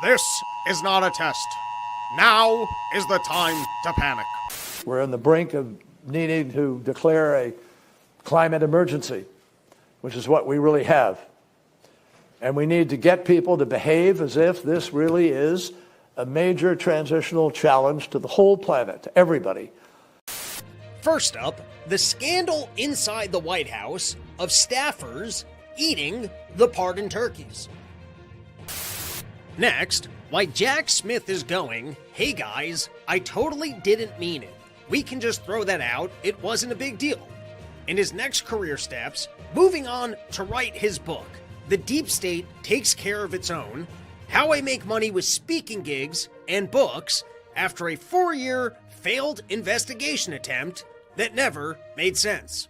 This is not a test. Now is the time to panic. We're on the brink of needing to declare a climate emergency, which is what we really have. And we need to get people to behave as if this really is a major transitional challenge to the whole planet, to everybody. First up, the scandal inside the White House of staffers eating the pardoned turkeys. Next, why Jack Smith is going, "Hey guys, I totally didn't mean it. We can just throw that out, it wasn't a big deal." In his next career steps, moving on to write his book, The Deep State Takes Care of Its Own, How I Make Money with Speaking Gigs and Books after a 4-year failed investigation attempt that never made sense.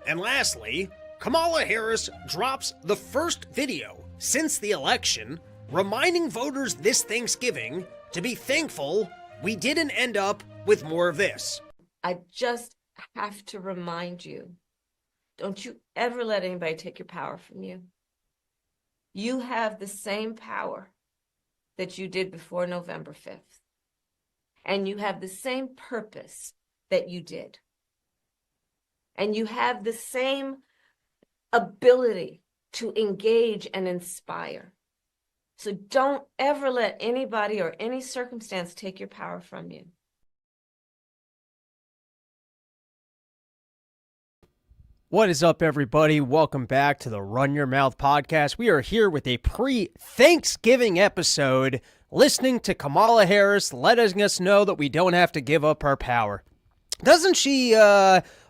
And lastly, Kamala Harris drops the first video since the election reminding voters this Thanksgiving to be thankful we didn't end up with more of this. I just have to remind you, don't you ever let anybody take your power from you. You have the same power that you did before November 5th. And you have the same purpose that you did. And you have the same ability to engage and inspire. So don't ever let anybody or any circumstance take your power from you. What is up, everybody? Welcome back to the Run Your Mouth podcast. We are here with a pre-Thanksgiving episode, listening to Kamala Harris letting us know that we don't have to give up our power. Doesn't she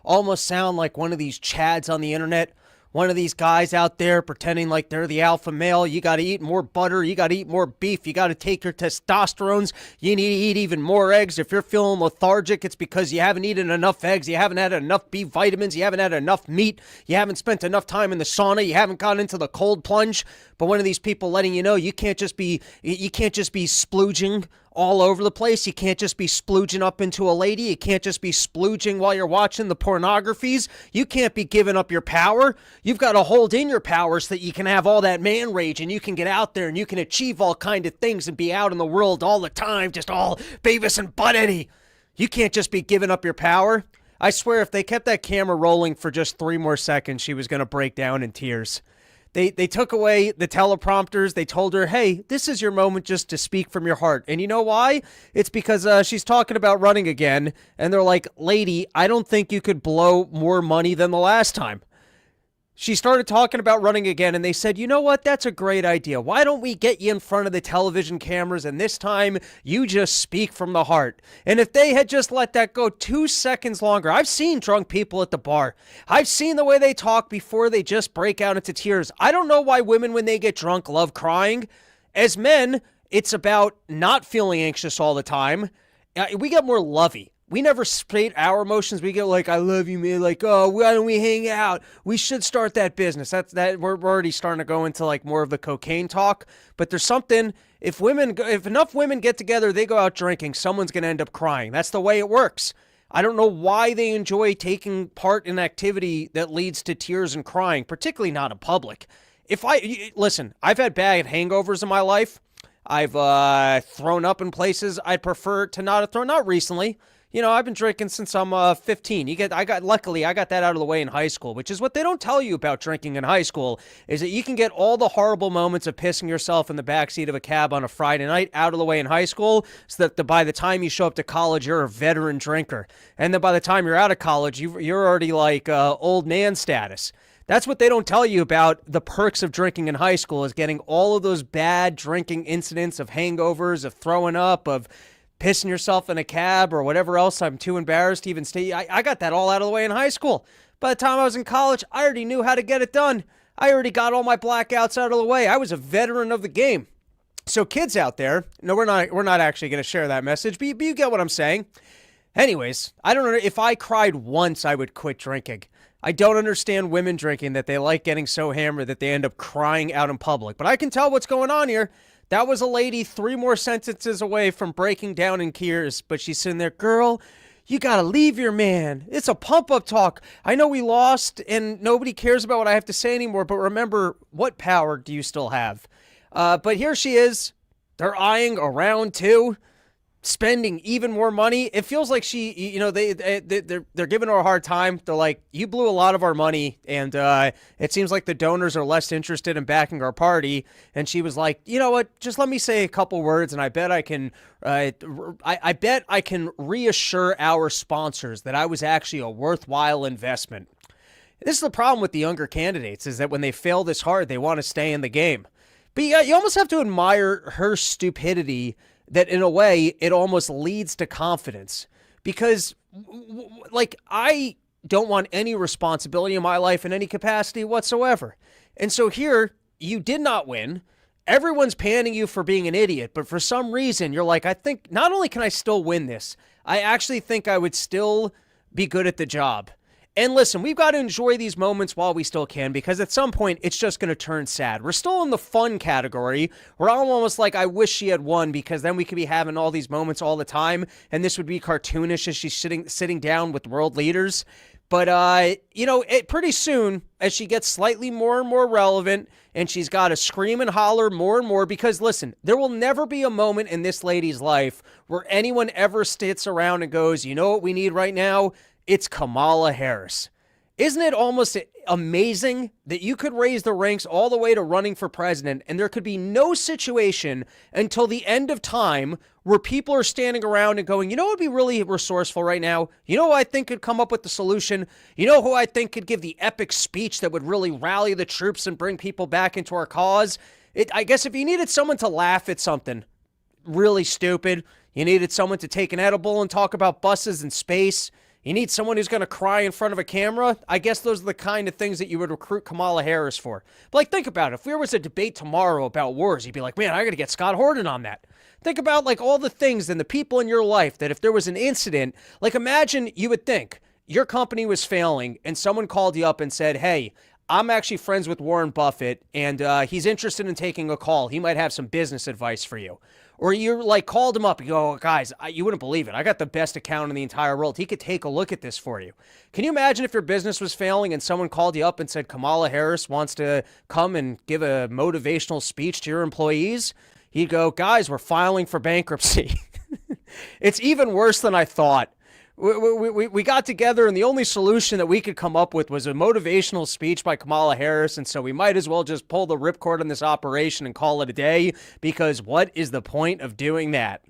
almost sound like one of these chads on the internet? One of these guys out there pretending like they're the alpha male. You got to eat more butter. You got to eat more beef. You got to take your testosterones. You need to eat even more eggs. If you're feeling lethargic, it's because you haven't eaten enough eggs. You haven't had enough B vitamins. You haven't had enough meat. You haven't spent enough time in the sauna. You haven't gone into the cold plunge. But one of these people letting you know you can't just be splooging all over the place. You can't just be splooging up into a lady. You can't just be splooging while you're watching the pornographies. You can't be giving up your power. You've got to hold in your power so that you can have all that man rage and you can get out there and you can achieve all kind of things and be out in the world all the time, just all Beavis and Butt-Eddie. You can't just be giving up your power. I swear if they kept that camera rolling for just 3 more seconds, she was going to break down in tears. They took away the teleprompters. They told her, hey, this is your moment just to speak from your heart. And you know why? It's because she's talking about running again. And they're like, lady, I don't think you could blow more money than the last time. She started talking about running again, and they said, you know what? That's a great idea. Why don't we get you in front of the television cameras, and this time you just speak from the heart? And if they had just let that go 2 seconds longer, I've seen drunk people at the bar. I've seen the way they talk before they just break out into tears. I don't know why women, when they get drunk, love crying. As men, it's about not feeling anxious all the time. We get more lovey. We never state our emotions. We get like, I love you, man. Like, oh, why don't we hang out? We should start that business. We're already starting to go into like more of the cocaine talk. But there's something, if enough women get together, they go out drinking, someone's going to end up crying. That's the way it works. I don't know why they enjoy taking part in activity that leads to tears and crying, particularly not in public. Listen, I've had bad hangovers in my life. I've thrown up in places I'd prefer to not have thrown. Not recently. You know, I've been drinking since I'm 15. Luckily, I got that out of the way in high school, which is what they don't tell you about drinking in high school, is that you can get all the horrible moments of pissing yourself in the backseat of a cab on a Friday night out of the way in high school, so that by the time you show up to college, you're a veteran drinker. And then by the time you're out of college, you're already like old man status. That's what they don't tell you about the perks of drinking in high school, is getting all of those bad drinking incidents of hangovers, of throwing up, of pissing yourself in a cab or whatever else. I'm too embarrassed to even stay. I got that all out of the way in high school. By the time I was in college, I already knew how to get it done. I already got all my blackouts out of the way. I was a veteran of the game. So kids out there, no, we're not actually going to share that message, but you get what I'm saying. Anyways, I don't know. If I cried once, I would quit drinking. I don't understand women drinking, that they like getting so hammered that they end up crying out in public. But I can tell what's going on here. That was a lady 3 more sentences away from breaking down in tears, but she's sitting there, girl, you got to leave your man. It's a pump-up talk. I know we lost and nobody cares about what I have to say anymore, but remember, what power do you still have? But here she is, they're eyeing around too, spending even more money. It feels like they're giving her a hard time. They're like, you blew a lot of our money, and it seems like the donors are less interested in backing our party. And she was like, you know what, just let me say a couple words, and I bet I can reassure our sponsors that I was actually a worthwhile investment. This is the problem with the younger candidates, is that when they fail this hard, they want to stay in the game. But you almost have to admire her stupidity, that in a way it almost leads to confidence, because like, I don't want any responsibility in my life in any capacity whatsoever. And so here, you did not win. Everyone's panning you for being an idiot, but for some reason you're like, I think not only can I still win this, I actually think I would still be good at the job. And listen, we've got to enjoy these moments while we still can, because at some point it's just going to turn sad. We're still in the fun category where I'm almost like, I wish she had won, because then we could be having all these moments all the time, and this would be cartoonish as she's sitting down with world leaders. But, pretty soon, as she gets slightly more and more relevant, and she's got to scream and holler more and more, because, listen, there will never be a moment in this lady's life where anyone ever sits around and goes, you know what we need right now? It's Kamala Harris. Isn't it almost amazing that you could raise the ranks all the way to running for president, and there could be no situation until the end of time where people are standing around and going, you know what would be really resourceful right now? You know who I think could come up with the solution? You know who I think could give the epic speech that would really rally the troops and bring people back into our cause? I guess if you needed someone to laugh at something really stupid, you needed someone to take an edible and talk about buses and space, you need someone who's going to cry in front of a camera, I guess those are the kind of things that you would recruit Kamala Harris for. But, like, think about it. If there was a debate tomorrow about wars, you'd be like, man, I got to get Scott Horton on that. Think about, like, all the things and the people in your life that if there was an incident, like, imagine you would think your company was failing and someone called you up and said, hey, I'm actually friends with Warren Buffett, and he's interested in taking a call. He might have some business advice for you. Or you're like, called him up, you go, oh, guys, you wouldn't believe it. I got the best account in the entire world. He could take a look at this for you. Can you imagine if your business was failing and someone called you up and said, Kamala Harris wants to come and give a motivational speech to your employees? You'd go, guys, we're filing for bankruptcy. It's even worse than I thought. We got together, and the only solution that we could come up with was a motivational speech by Kamala Harris, and so we might as well just pull the ripcord on this operation and call it a day, because what is the point of doing that?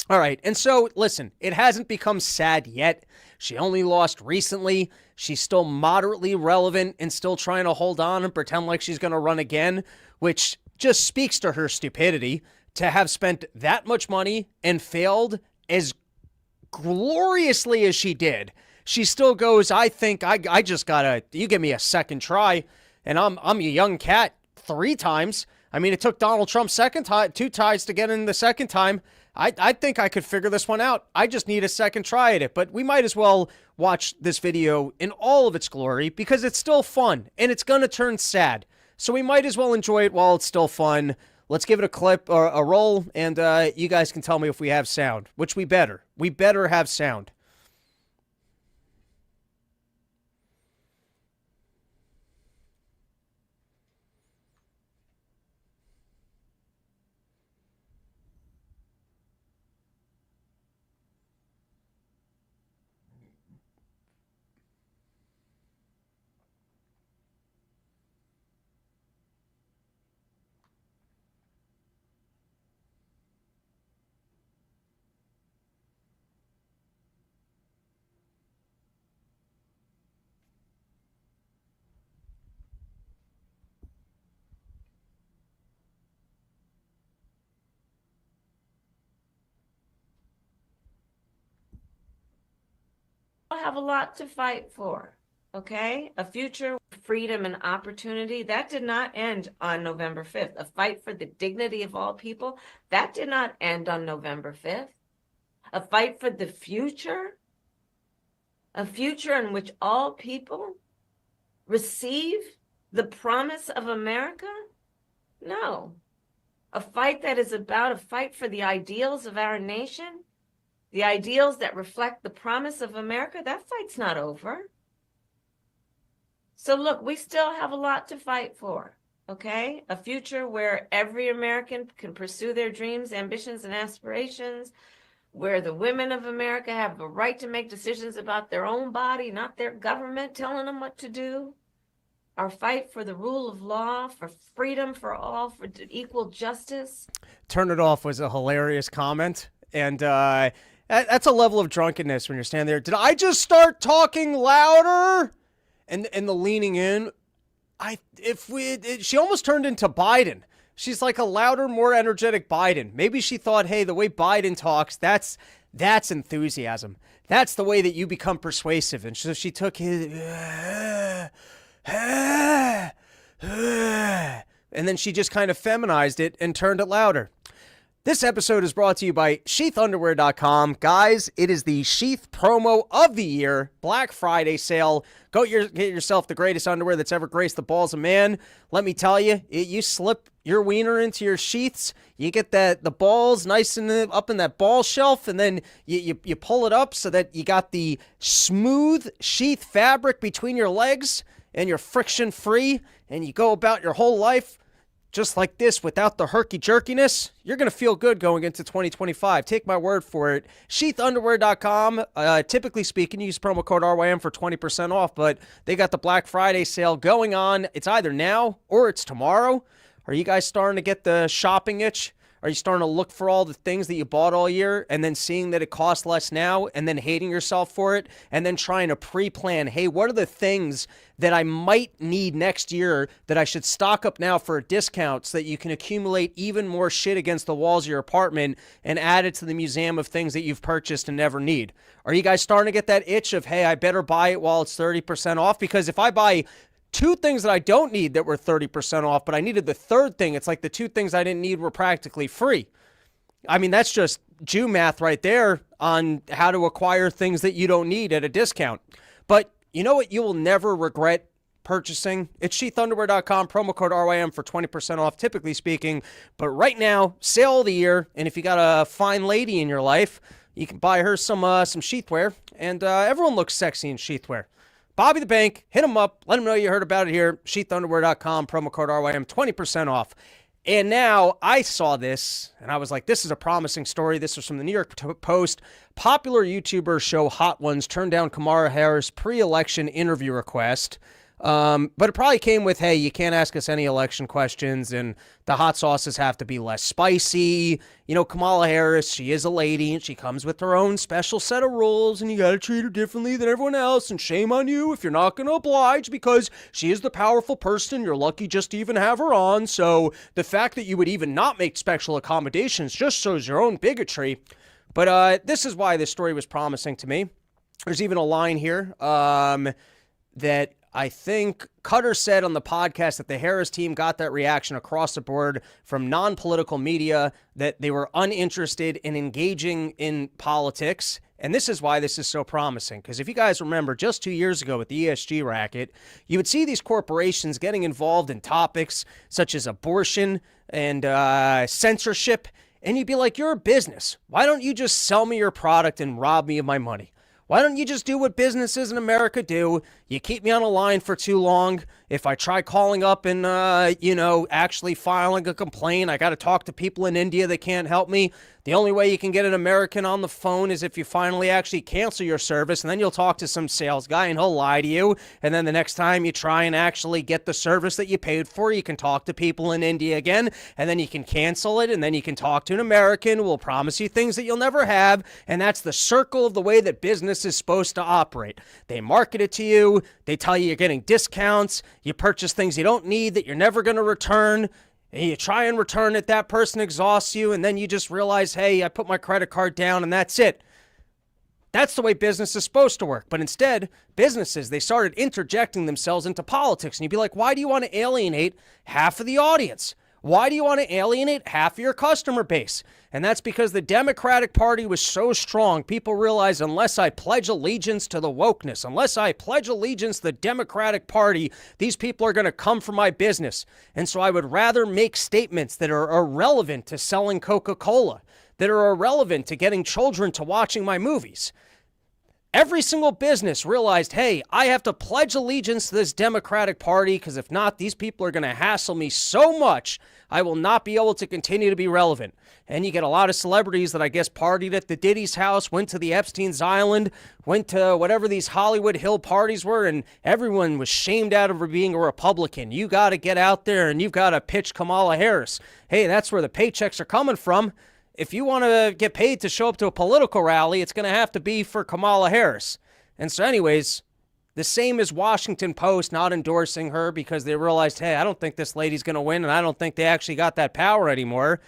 All right, and so, listen, it hasn't become sad yet. She only lost recently. She's still moderately relevant and still trying to hold on and pretend like she's going to run again, which just speaks to her stupidity to have spent that much money and failed as gloriously as she did. She still goes, I think I just gotta, you give me a second try, and I'm a young cat 3 times. I mean, it took Donald Trump 2 ties to get in the second time. I think I could figure this one out. I just need a second try at it. But we might as well watch this video in all of its glory, because it's still fun and it's gonna turn sad. So we might as well enjoy it while it's still fun. Let's give it a clip or a roll, and you guys can tell me if we have sound, which we better. We better have sound. Have a lot to fight for, okay? A future, freedom, and opportunity, that did not end on November 5th. A fight for the dignity of all people, that did not end on November 5th. A fight for the future, a future in which all people receive the promise of America? No. A fight that is about a fight for the ideals of our nation, the ideals that reflect the promise of America, that fight's not over. So look, we still have a lot to fight for, okay? A future where every American can pursue their dreams, ambitions, and aspirations, where the women of America have the right to make decisions about their own body, not their government telling them what to do. Our fight for the rule of law, for freedom for all, for equal justice. Turn it off was a hilarious comment. And that's a level of drunkenness when you're standing there. Did I just start talking louder? And the leaning in. She almost turned into Biden. She's like a louder, more energetic Biden. Maybe she thought, hey, the way Biden talks, that's enthusiasm. That's the way that you become persuasive. And so she took his, and then she just kind of feminized it and turned it louder. This episode is brought to you by sheathunderwear.com. Guys, it is the Sheath promo of the year, Black Friday sale. Go get yourself the greatest underwear that's ever graced the balls of man. Let me tell you, you slip your wiener into your sheaths, you get the balls nice and up in that ball shelf, and then you pull it up so that you got the smooth sheath fabric between your legs, and you're friction free, and you go about your whole life just like this, without the herky-jerkiness. You're going to feel good going into 2025. Take my word for it. Sheathunderwear.com. Typically speaking, use promo code RYM for 20% off, but they got the Black Friday sale going on. It's either now or it's tomorrow. Are you guys starting to get the shopping itch? Are you starting to look for all the things that you bought all year and then seeing that it costs less now and then hating yourself for it and then trying to pre-plan, hey, what are the things that I might need next year that I should stock up now for a discount so that you can accumulate even more shit against the walls of your apartment and add it to the museum of things that you've purchased and never need? Are you guys starting to get that itch of, hey, I better buy it while it's 30% off? Because if I buy two things that I don't need that were 30% off, but I needed the third thing, it's like the two things I didn't need were practically free. I mean, that's just Jew math right there on how to acquire things that you don't need at a discount. But you know what you will never regret purchasing? It's sheathunderwear.com, promo code RYM for 20% off, typically speaking. But right now, sale of the year, and if you got a fine lady in your life, you can buy her some sheathwear, and everyone looks sexy in sheathwear. Bobby the Bank, hit him up. Let him know you heard about it here. Sheathunderwear.com, promo code RYM, 20% off. And now I saw this, and I was like, this is a promising story. This was from the New York Post. Popular YouTuber show Hot Ones turned down Kamala Harris pre-election interview request. But it probably came with, hey, you can't ask us any election questions, and the hot sauces have to be less spicy. You know, Kamala Harris, she is a lady, and she comes with her own special set of rules, and you got to treat her differently than everyone else, and shame on you if you're not going to oblige, because she is the powerful person. You're lucky just to even have her on, so the fact that you would even not make special accommodations just shows your own bigotry. But this is why this story was promising to me. There's even a line here that I think Cutter said on the podcast that the Harris team got that reaction across the board from non-political media, that they were uninterested in engaging in politics. And this is why this is so promising. Because if you guys remember, just 2 years ago with the ESG racket, you would see these corporations getting involved in topics such as abortion and censorship. And you'd be like, you're a business. Why don't you just sell me your product and rob me of my money? Why don't you just do what businesses in America do? You keep me on a line for too long. If I try calling up and, actually filing a complaint, I got to talk to people in India that can't help me. The only way you can get an American on the phone is if you finally actually cancel your service, and then you'll talk to some sales guy and he'll lie to you. And then the next time you try and actually get the service that you paid for, you can talk to people in India again, and then you can cancel it, and then you can talk to an American who will promise you things that you'll never have. And that's the circle of the way that business is supposed to operate. They market it to you. They tell you you're getting discounts. You purchase things you don't need that you're never going to return. And you try and return it, that person exhausts you, and then you just realize, hey, I put my credit card down, and that's it. That's the way business is supposed to work. But instead, businesses, they started interjecting themselves into politics. And you'd be like, why do you want to alienate half of the audience? Why do you want to alienate half of your customer base? And that's because the Democratic Party was so strong. People realize unless I pledge allegiance to the wokeness, unless I pledge allegiance to the Democratic Party, these people are going to come for my business. And so I would rather make statements that are irrelevant to selling Coca-Cola, that are irrelevant to getting children to watching my movies. Every single business realized, hey, I have to pledge allegiance to this Democratic Party because if not, these people are going to hassle me so much, I will not be able to continue to be relevant. And you get a lot of celebrities that I guess partied at the Diddy's house, went to the Epstein's Island, went to whatever these Hollywood Hill parties were, and everyone was shamed out of being a Republican. You got to get out there and you've got to pitch Kamala Harris. Hey, that's where the paychecks are coming from. If you want to get paid to show up to a political rally, it's going to have to be for Kamala Harris. And so anyways, the same as Washington Post not endorsing her because they realized, hey, I don't think this lady's going to win, and I don't think they actually got that power anymore.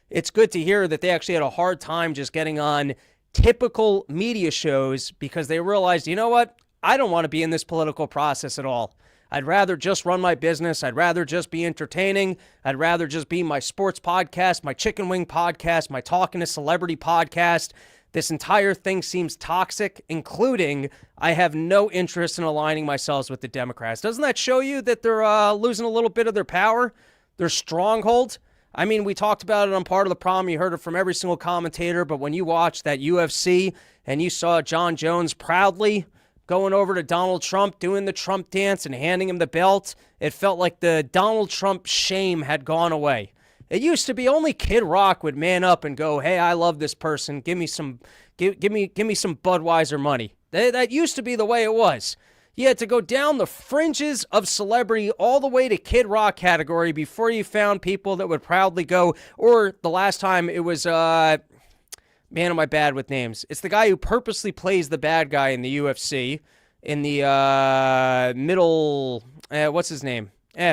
It's good to hear that they actually had a hard time just getting on typical media shows because they realized, you know what? I don't want to be in this political process at all. I'd rather just run my business. I'd rather just be entertaining. I'd rather just be my sports podcast, my chicken wing podcast, my talking to celebrity podcast. This entire thing seems toxic, including I have no interest in aligning myself with the Democrats. Doesn't that show you that they're losing a little bit of their power, their stronghold? I mean, we talked about it on Part of the Problem. You heard it from every single commentator, but when you watched that UFC and you saw John Jones proudly going over to Donald Trump, doing the Trump dance and handing him the belt, it felt like the Donald Trump shame had gone away. It used to be only Kid Rock would man up and go, hey, I love this person. Give me some Budweiser money. That used to be the way it was. You had to go down the fringes of celebrity all the way to Kid Rock category before you found people that would proudly go, or the last time it was, man, am I bad with names. It's the guy who purposely plays the bad guy in the UFC in the middle, what's his name?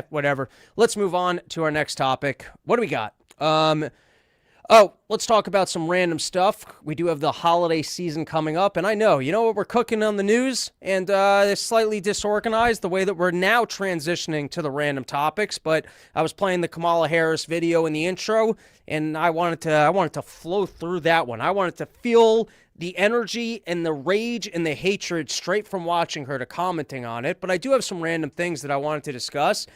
Whatever. Let's move on to our next topic. What do we got? Let's talk about some random stuff. We do have the holiday season coming up, and I know, you know what we're cooking on the news, and it's slightly disorganized the way that we're now transitioning to the random topics, but I was playing the Kamala Harris video in the intro, and I wanted to flow through that one. I wanted to feel the energy and the rage and the hatred straight from watching her to commenting on it, but I do have some random things that I wanted to discuss.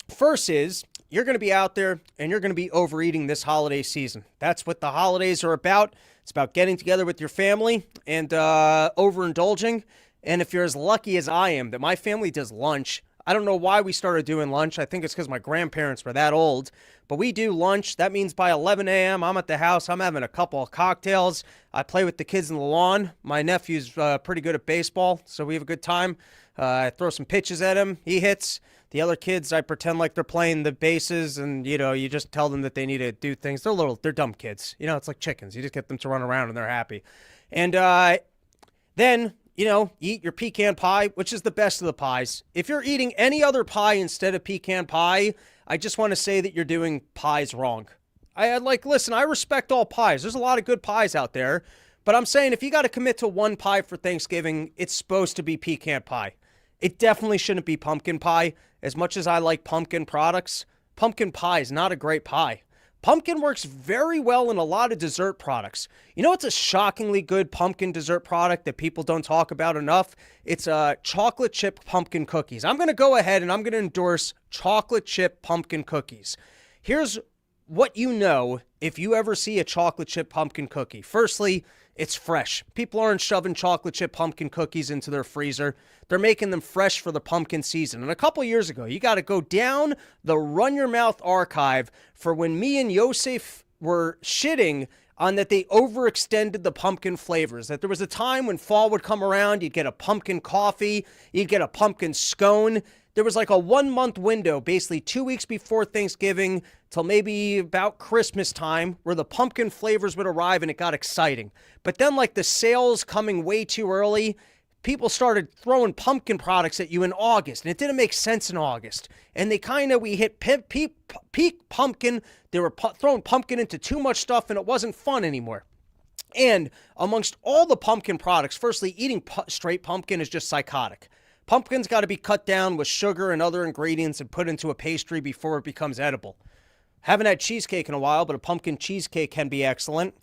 First is, you're going to be out there and you're going to be overeating this holiday season. That's what the holidays are about. It's about getting together with your family and overindulging. And if you're as lucky as I am that my family does lunch, I don't know why we started doing lunch. I think it's because my grandparents were that old. But we do lunch. That means by 11 a.m., I'm at the house. I'm having a couple of cocktails. I play with the kids in the lawn. My nephew's pretty good at baseball, so we have a good time. I throw some pitches at him. He hits. The other kids, I pretend like they're playing the bases, and, you know, you just tell them that they need to do things. They're dumb kids. You know, it's like chickens. You just get them to run around, and they're happy. And then, you know, you eat your pecan pie, which is the best of the pies. If you're eating any other pie instead of pecan pie, I just want to say that you're doing pies wrong. Listen, I respect all pies. There's a lot of good pies out there. But I'm saying if you got to commit to one pie for Thanksgiving, it's supposed to be pecan pie. It definitely shouldn't be pumpkin pie. As much as I like pumpkin products, pumpkin pie is not a great pie. Pumpkin works very well in a lot of dessert products. You know what's a shockingly good pumpkin dessert product that people don't talk about enough? It's chocolate chip pumpkin cookies. I'm going to go ahead and I'm going to endorse chocolate chip pumpkin cookies. Here's what you know if you ever see a chocolate chip pumpkin cookie. Firstly, it's fresh. People aren't shoving chocolate chip pumpkin cookies into their freezer. They're making them fresh for the pumpkin season. And a couple years ago, you got to go down the Run Your Mouth archive for when me and Yosef were shitting on that they overextended the pumpkin flavors. That there was a time when fall would come around, you'd get a pumpkin coffee, you'd get a pumpkin scone. There was like a 1 month window, basically 2 weeks before Thanksgiving till maybe about Christmas time, where the pumpkin flavors would arrive and it got exciting. But then like the sales coming way too early, people started throwing pumpkin products at you in August, and it didn't make sense in August. And we hit peak pumpkin. They were throwing pumpkin into too much stuff, and it wasn't fun anymore. And amongst all the pumpkin products, firstly, eating straight pumpkin is just psychotic. Pumpkin's got to be cut down with sugar and other ingredients and put into a pastry before it becomes edible. Haven't had cheesecake in a while, but a pumpkin cheesecake can be excellent.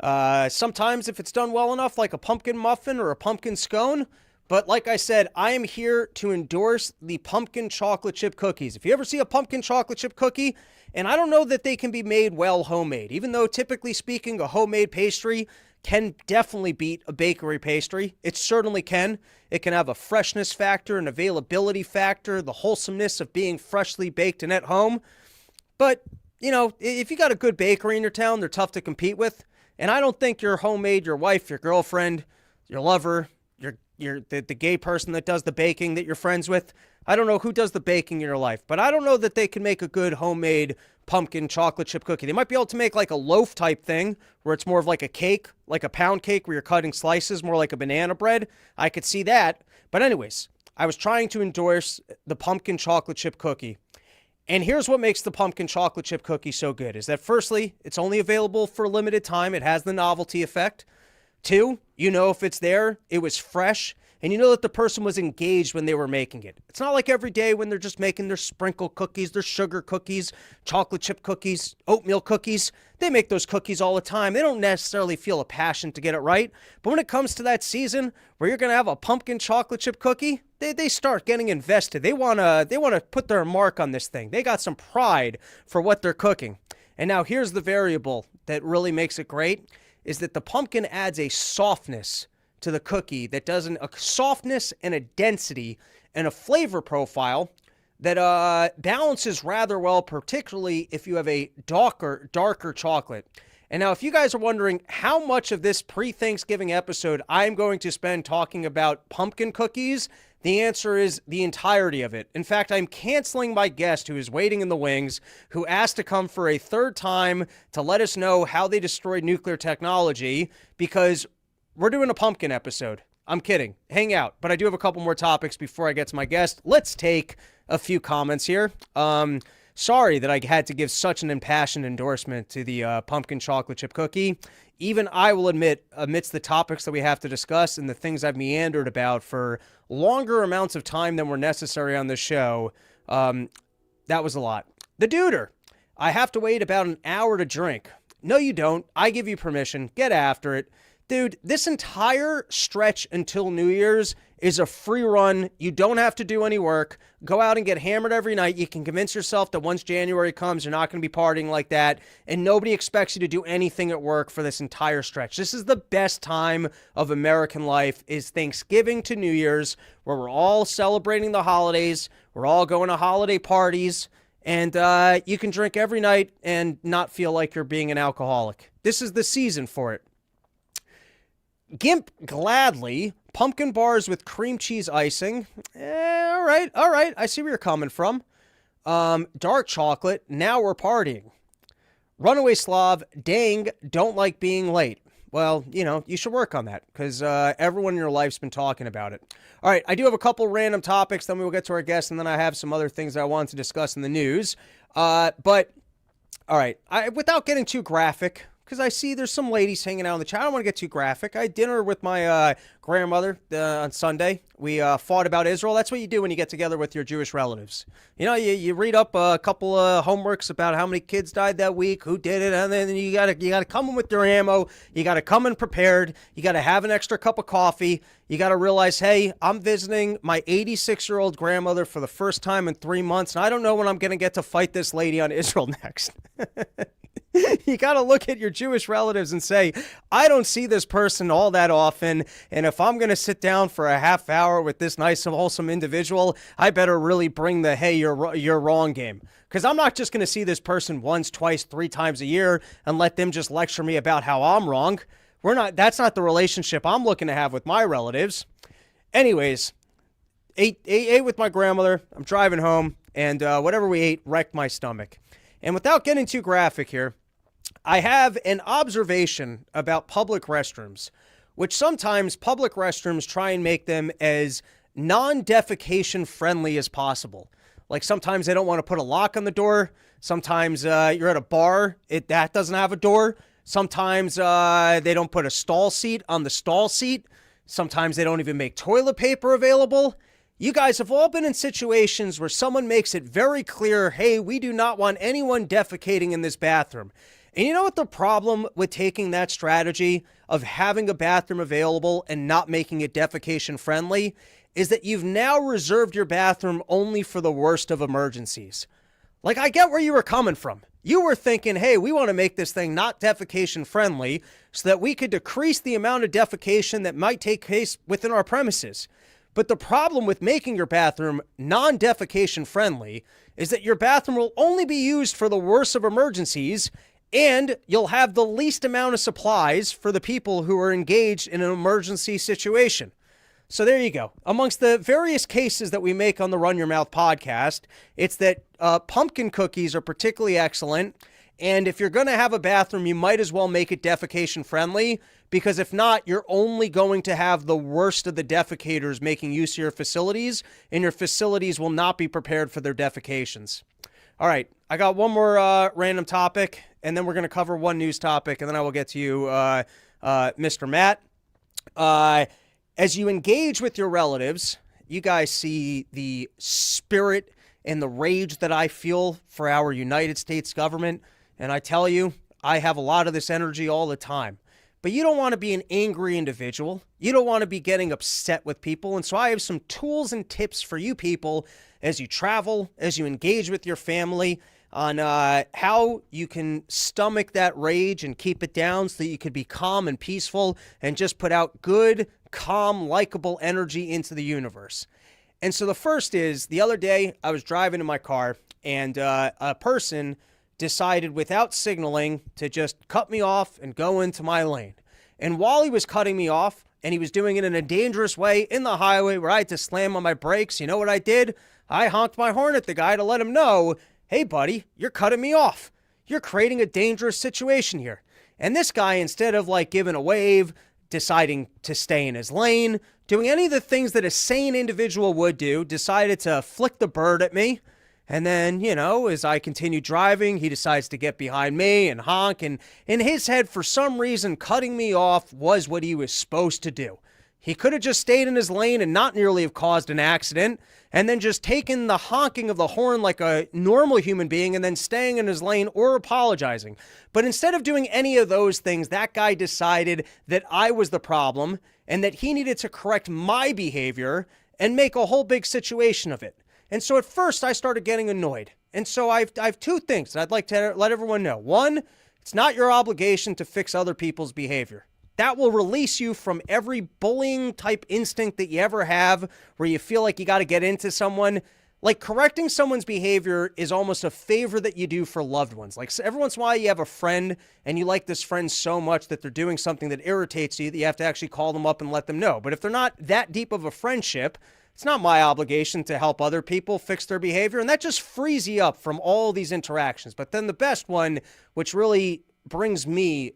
Sometimes if it's done well enough, like a pumpkin muffin or a pumpkin scone. But like I said, I am here to endorse the pumpkin chocolate chip cookies. If you ever see a pumpkin chocolate chip cookie, and I don't know that they can be made well homemade, even though typically speaking, a homemade pastry can definitely beat a bakery pastry. It certainly can. It can have a freshness factor, an availability factor, the wholesomeness of being freshly baked and at home. But, if you got a good bakery in your town, they're tough to compete with. And I don't think your homemade, your wife, your girlfriend, your lover, the gay person that does the baking that you're friends with, I don't know who does the baking in your life, but I don't know that they can make a good homemade pumpkin chocolate chip cookie. They might be able to make like a loaf type thing where it's more of like a cake, like a pound cake where you're cutting slices, more like a banana bread. I could see that. But anyways, I was trying to endorse the pumpkin chocolate chip cookie. And here's what makes the pumpkin chocolate chip cookie so good is that firstly, it's only available for a limited time. It has the novelty effect. 2, if it's there, it was fresh, and that the person was engaged when they were making it. It's not like every day when they're just making their sprinkle cookies, their sugar cookies, chocolate chip cookies, oatmeal cookies. They make those cookies all the time. They don't necessarily feel a passion to get it right. But when it comes to that season where you're going to have a pumpkin chocolate chip cookie, they start getting invested. They want to put their mark on this thing. They got some pride for what they're cooking. And now here's the variable that really makes it great is that the pumpkin adds a softness to the cookie that doesn't, a softness and a density and a flavor profile that balances rather well, particularly if you have a darker chocolate. And now if you guys are wondering how much of this pre-Thanksgiving episode I'm going to spend talking about pumpkin cookies, the answer is the entirety of it. In fact, I'm canceling my guest who is waiting in the wings, who asked to come for a third time to let us know how they destroyed nuclear technology, because we're doing a pumpkin episode. I'm kidding. Hang out. But I do have a couple more topics before I get to my guest. Let's take a few comments here. Sorry that I had to give such an impassioned endorsement to the pumpkin chocolate chip cookie. Even I will admit, amidst the topics that we have to discuss and the things I've meandered about for longer amounts of time than were necessary on this show, that was a lot. The duder. I have to wait about an hour to drink. No, you don't. I give you permission. Get after it. Dude, this entire stretch until New Year's is a free run. You don't have to do any work. Go out and get hammered every night. You can convince yourself that once January comes, you're not going to be partying like that. And nobody expects you to do anything at work for this entire stretch. This is the best time of American life, is Thanksgiving to New Year's, where we're all celebrating the holidays. We're all going to holiday parties. And you can drink every night and not feel like you're being an alcoholic. This is the season for it. Gimp gladly, pumpkin bars with cream cheese icing. All right. I see where you're coming from. Dark chocolate, now we're partying. Runaway Slav, dang, don't like being late. Well, you should work on that, because everyone in your life's been talking about it. All right, I do have a couple random topics, then we will get to our guests, and then I have some other things I want to discuss in the news. But, all right, without getting too graphic, because I see there's some ladies hanging out in the chat. I don't want to get too graphic. I had dinner with my grandmother on Sunday. We fought about Israel. That's what you do when you get together with your Jewish relatives. You read up a couple of homeworks about how many kids died that week, who did it, and then you gotta come in with your ammo. You gotta come in prepared. You gotta have an extra cup of coffee. You gotta realize, hey, I'm visiting my 86-year-old grandmother for the first time in 3 months, and I don't know when I'm gonna get to fight this lady on Israel next. You got to look at your Jewish relatives and say, I don't see this person all that often, and if I'm going to sit down for a half hour with this nice and wholesome individual, I better really bring the, hey, you're wrong game. Because I'm not just going to see this person once, twice, 3 times a year and let them just lecture me about how I'm wrong. That's not the relationship I'm looking to have with my relatives. Anyways, ate with my grandmother. I'm driving home, and whatever we ate wrecked my stomach. And without getting too graphic here, I have an observation about public restrooms, which sometimes public restrooms try and make them as non-defecation friendly as possible. Like sometimes they don't want to put a lock on the door. Sometimes you're at a bar, that doesn't have a door. Sometimes they don't put a stall seat on the stall seat. Sometimes they don't even make toilet paper available. You guys have all been in situations where someone makes it very clear, hey, we do not want anyone defecating in this bathroom. And you know what the problem with taking that strategy of having a bathroom available and not making it defecation friendly is that you've now reserved your bathroom only for the worst of emergencies. Like, I get where you were coming from. You were thinking, hey, we want to make this thing not defecation friendly so that we could decrease the amount of defecation that might take place within our premises. But the problem with making your bathroom non-defecation friendly is that your bathroom will only be used for the worst of emergencies, and you'll have the least amount of supplies for the people who are engaged in an emergency situation. So there you go. Amongst the various cases that we make on the Run Your Mouth podcast, it's that pumpkin cookies are particularly excellent. And if you're going to have a bathroom, you might as well make it defecation friendly, because if not, you're only going to have the worst of the defecators making use of your facilities, and your facilities will not be prepared for their defecations. All right, I got one more random topic, and then we're going to cover one news topic, and then I will get to you, Mr. Matt. As you engage with your relatives, you guys see the spirit and the rage that I feel for our United States government. And I tell you, I have a lot of this energy all the time. But you don't want to be an angry individual. You don't want to be getting upset with people. And so I have some tools and tips for you people as you travel, as you engage with your family, on how you can stomach that rage and keep it down so that you could be calm and peaceful and just put out good, calm, likable energy into the universe. And so the first is, the other day I was driving in my car, and a person decided without signaling to just cut me off and go into my lane. And while he was cutting me off, and he was doing it in a dangerous way in the highway where I had to slam on my brakes, you know what I did? I honked my horn at the guy to let him know, hey buddy, you're cutting me off. You're creating a dangerous situation here. And this guy, instead of like giving a wave, deciding to stay in his lane, doing any of the things that a sane individual would do, decided to flick the bird at me. And then, you know, as I continue driving, he decides to get behind me and honk. And in his head, for some reason, cutting me off was what he was supposed to do. He could have just stayed in his lane and not nearly have caused an accident, and then just taken the honking of the horn like a normal human being and then staying in his lane or apologizing. But instead of doing any of those things, that guy decided that I was the problem and that he needed to correct my behavior and make a whole big situation of it. And so at first I started getting annoyed. And so I have two things that I'd like to let everyone know. One, it's not your obligation to fix other people's behavior. That will release you from every bullying type instinct that you ever have where you feel like you got to get into someone. Like, correcting someone's behavior is almost a favor that you do for loved ones. Like, every once in a while you have a friend and you like this friend so much that they're doing something that irritates you that you have to actually call them up and let them know. But if they're not that deep of a friendship, it's not my obligation to help other people fix their behavior. And that just frees you up from all these interactions. But then the best one, which really brings me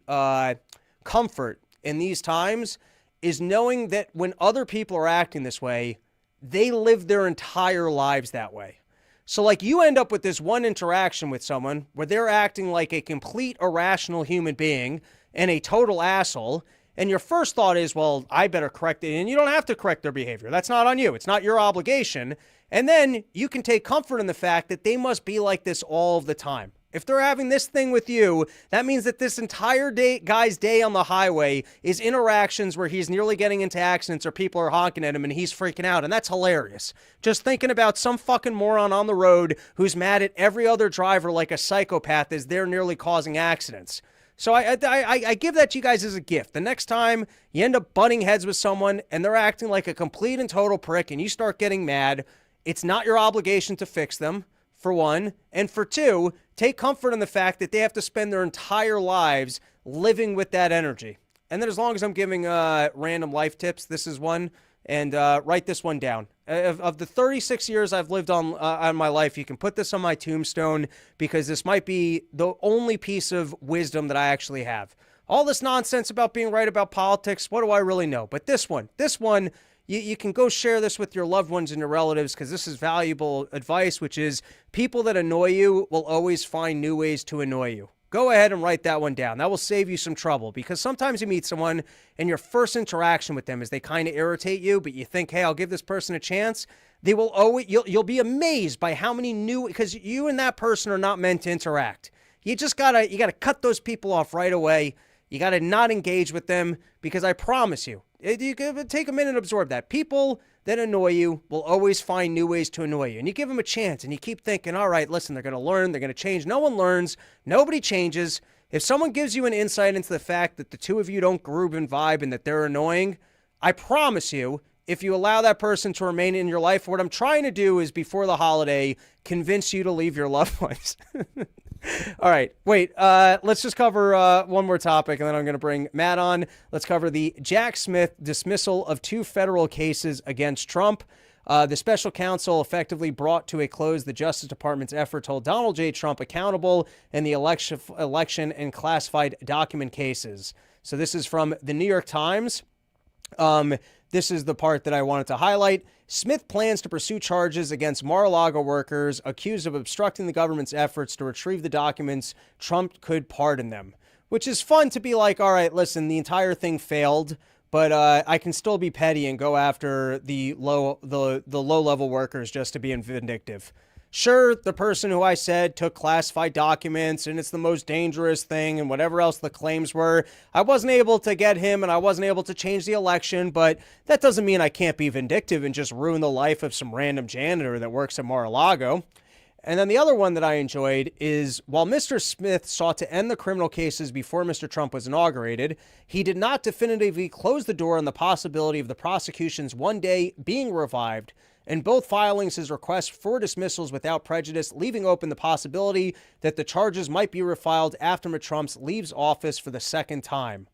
comfort in these times, is knowing that when other people are acting this way, they live their entire lives that way. So like, you end up with this one interaction with someone where they're acting like a complete irrational human being and a total asshole. And your first thought is, well, I better correct it. And you don't have to correct their behavior. That's not on you. It's not your obligation. And then you can take comfort in the fact that they must be like this all of the time. If they're having this thing with you, that means that this entire guy's day on the highway is interactions where he's nearly getting into accidents or people are honking at him and he's freaking out. And that's hilarious. Just thinking about some fucking moron on the road who's mad at every other driver like a psychopath as they're nearly causing accidents. So I give that to you guys as a gift. The next time you end up butting heads with someone and they're acting like a complete and total prick and you start getting mad, it's not your obligation to fix them, for one. And for two, take comfort in the fact that they have to spend their entire lives living with that energy. And then as long as I'm giving random life tips, this is one. And write this one down. Of the 36 years I've lived on my life, you can put this on my tombstone because this might be the only piece of wisdom that I actually have. All this nonsense about being right about politics, what do I really know? But this one, you can go share this with your loved ones and your relatives because this is valuable advice, which is people that annoy you will always find new ways to annoy you. Go ahead and write that one down. That will save you some trouble because sometimes you meet someone and your first interaction with them is they kind of irritate you, but you think, hey, I'll give this person a chance. They will always, you'll be amazed by how many new, because you and that person are not meant to interact. You gotta cut those people off right away. You gotta not engage with them because I promise you, You can take a minute and absorb that. People that annoy you will always find new ways to annoy you. And you give them a chance and you keep thinking, all right, listen, they're going to learn, they're going to change. No one learns. Nobody changes. If someone gives you an insight into the fact that the two of you don't groove and vibe and that they're annoying, I promise you, if you allow that person to remain in your life, what I'm trying to do is before the holiday, convince you to leave your loved ones. All right, wait, let's just cover one more topic, and then I'm going to bring Matt on. Let's cover the Jack Smith dismissal of 2 federal cases against Trump. The special counsel effectively brought to a close the Justice Department's effort to hold Donald J. Trump accountable in the election and classified document cases. So this is from the New York Times. This is the part that I wanted to highlight. Smith plans to pursue charges against Mar-a-Lago workers accused of obstructing the government's efforts to retrieve the documents. Trump could pardon them, which is fun to be like, all right, listen, the entire thing failed, but I can still be petty and go after the low-level workers just to be vindictive. Sure, the person who I said took classified documents and it's the most dangerous thing and whatever else the claims were. I wasn't able to get him and I wasn't able to change the election, but that doesn't mean I can't be vindictive and just ruin the life of some random janitor that works at Mar-a-Lago. And then the other one that I enjoyed is while Mr. Smith sought to end the criminal cases before Mr. Trump was inaugurated, he did not definitively close the door on the possibility of the prosecutions one day being revived. In both filings, his request for dismissals without prejudice, leaving open the possibility that the charges might be refiled after Mr. Trump leaves office for the second time.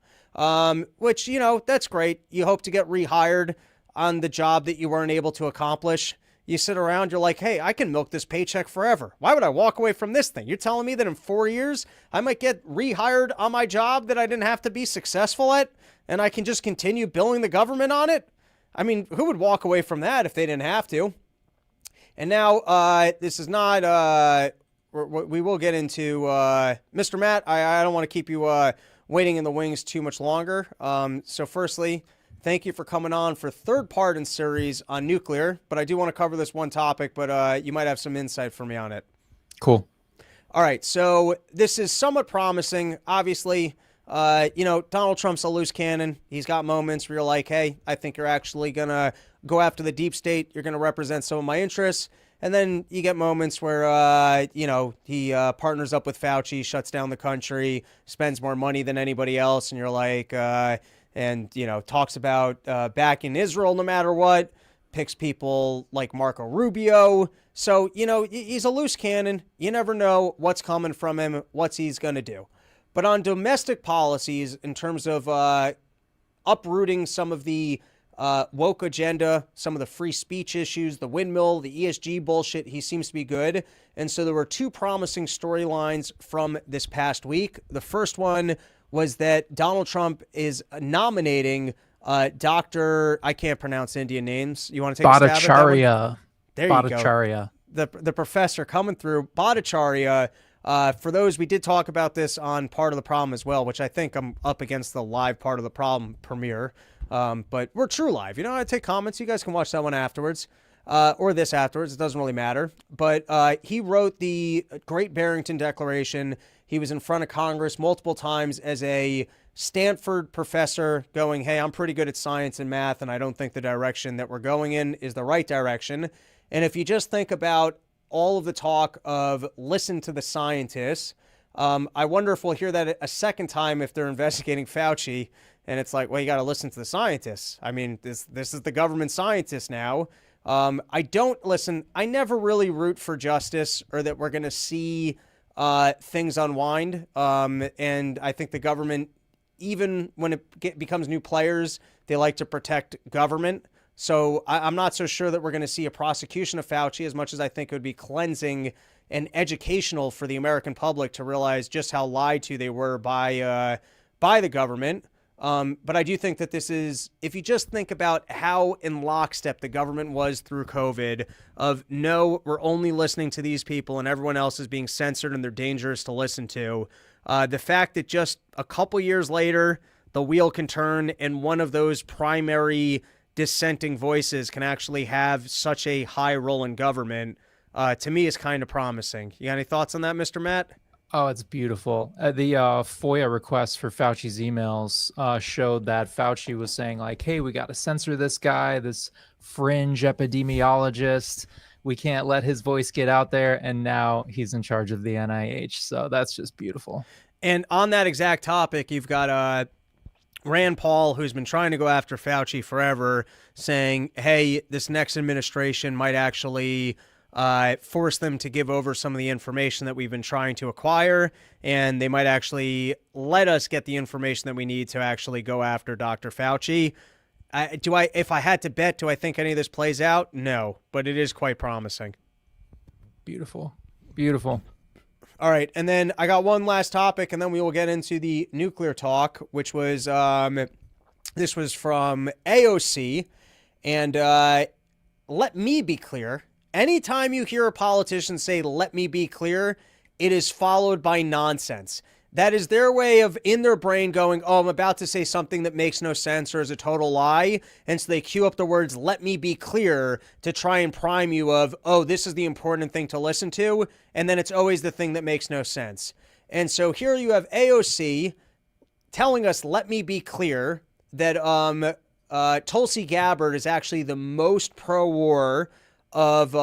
Which, you know, that's great. You hope to get rehired on the job that you weren't able to accomplish. You sit around, you're like, hey, I can milk this paycheck forever. Why would I walk away from this thing? You're telling me that in 4 years, I might get rehired on my job that I didn't have to be successful at, and I can just continue billing the government on it? I mean, who would walk away from that if they didn't have to? And now, this is not, we will get into, Mr. Matt, I don't want to keep you waiting in the wings too much longer. So firstly, thank you for coming on for third part in series on nuclear, but I do want to cover this one topic, but you might have some insight for me on it. Cool. All right, so this is somewhat promising, obviously. You know, Donald Trump's a loose cannon. He's got moments where you're like, hey, I think you're actually going to go after the deep state. You're going to represent some of my interests. And then you get moments where, you know, he partners up with Fauci, shuts down the country, spends more money than anybody else. And you're like, and, you know, talks about backing Israel no matter what, picks people like Marco Rubio. So, you know, he's a loose cannon. You never know what's coming from him, what he's going to do. But on domestic policies, in terms of uprooting some of the woke agenda, some of the free speech issues, the windmill, the ESG bullshit, he seems to be good. And so there were 2 promising storylines from this past week. The first one was that Donald Trump is nominating Dr. I can't pronounce Indian names. You want to take a stab at that one? Bhattacharya. There you go. The professor coming through, Bhattacharya. For those, we did talk about this on Part of the Problem as well, which I think I'm up against the live Part of the Problem premiere. But we're true live. You know, I take comments. You guys can watch that one afterwards, or this afterwards. It doesn't really matter. But he wrote the Great Barrington Declaration. He was in front of Congress multiple times as a Stanford professor going, hey, I'm pretty good at science and math, and I don't think the direction that we're going in is the right direction. And if you just think about all of the talk of listen to the scientists. I wonder if we'll hear that a second time if they're investigating Fauci. And it's like, well, you got to listen to the scientists. I mean, this is the government scientists now. I never really root for justice or that we're going to see things unwind. And I think the government, even when it becomes new players, they like to protect government. So I'm not so sure that we're going to see a prosecution of Fauci as much as I think it would be cleansing and educational for the American public to realize just how lied to they were by the government. But I do think that this is, if you just think about how in lockstep the government was through COVID of, no, we're only listening to these people and everyone else is being censored and they're dangerous to listen to. The fact that just a couple years later, the wheel can turn and one of those primary dissenting voices can actually have such a high role in government, to me is kind of promising. You got any thoughts on that, Mr. Matt? Oh, it's beautiful. The FOIA request for Fauci's emails showed that Fauci was saying like, hey, we got to censor this guy, this fringe epidemiologist. We can't let his voice get out there. And now he's in charge of the NIH. So that's just beautiful. And on that exact topic, you've got Rand Paul, who's been trying to go after Fauci forever, saying, hey, this next administration might actually force them to give over some of the information that we've been trying to acquire, and they might actually let us get the information that we need to actually go after Dr. Fauci. If I had to bet, do I think any of this plays out? No, but it is quite promising. Beautiful. Beautiful. All right, and then I got one last topic, and then we will get into the nuclear talk, which was, this was from AOC, and let me be clear. Anytime you hear a politician say, let me be clear, it is followed by nonsense. That is their way of, in their brain, going, oh, I'm about to say something that makes no sense or is a total lie. And so they cue up the words, let me be clear, to try and prime you of, oh, this is the important thing to listen to. And then it's always the thing that makes no sense. And so here you have AOC telling us, let me be clear, that Tulsi Gabbard is actually the most pro-war of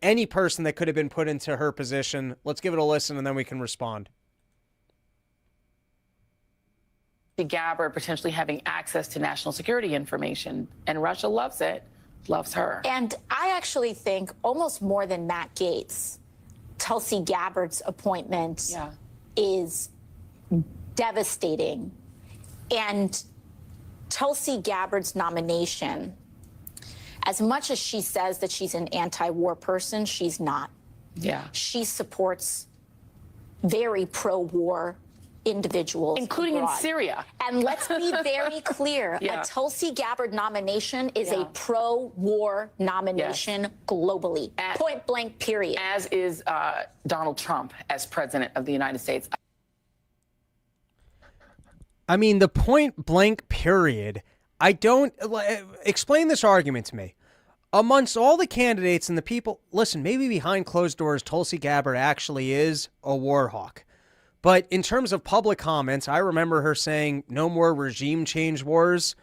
any person that could have been put into her position. Let's give it a listen and then we can respond. Gabbard potentially having access to national security information, and Russia loves it, loves her. And I actually think almost more than Matt Gaetz, Tulsi Gabbard's appointment is devastating. And Tulsi Gabbard's nomination, as much as she says that she's an anti-war person, she's not. Yeah. She supports very pro-war individuals, including abroad. in Syria. And let's be very clear, a Tulsi Gabbard nomination is a pro-war nomination globally, point blank, period. As is Donald Trump as president of the United States. I mean, the point blank period, I don't, explain this argument to me. Amongst all the candidates and the people, listen, maybe behind closed doors, Tulsi Gabbard actually is a war hawk. But in terms of public comments, I remember her saying no more regime change wars.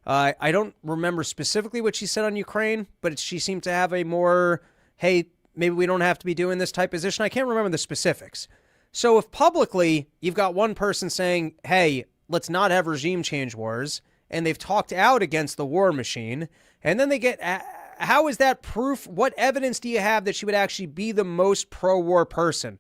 I don't remember specifically what she said on Ukraine, but she seemed to have a more, hey, maybe we don't have to be doing this type position. I can't remember the specifics. So if publicly you've got one person saying, hey, let's not have regime change wars, and they've talked out against the war machine, and then they get, how is that proof? What evidence do you have that she would actually be the most pro-war person?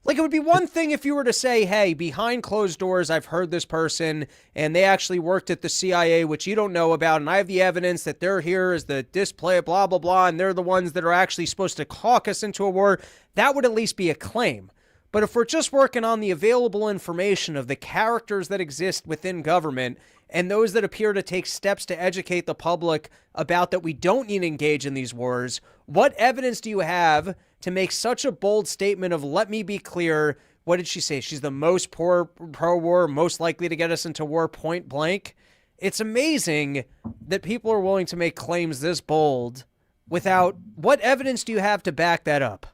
Like, it would be one thing if you were to say, hey, behind closed doors, I've heard this person, and they actually worked at the CIA, which you don't know about, and I have the evidence that they're here as the display, blah, blah, blah, and they're the ones that are actually supposed to hawk us into a war. That would at least be a claim. But if we're just working on the available information of the characters that exist within government and those that appear to take steps to educate the public about that we don't need to engage in these wars, what evidence do you have to make such a bold statement of, let me be clear, what did she say? She's the most pro-war, most likely to get us into war, point blank. It's amazing that people are willing to make claims this bold without, what evidence do you have to back that up?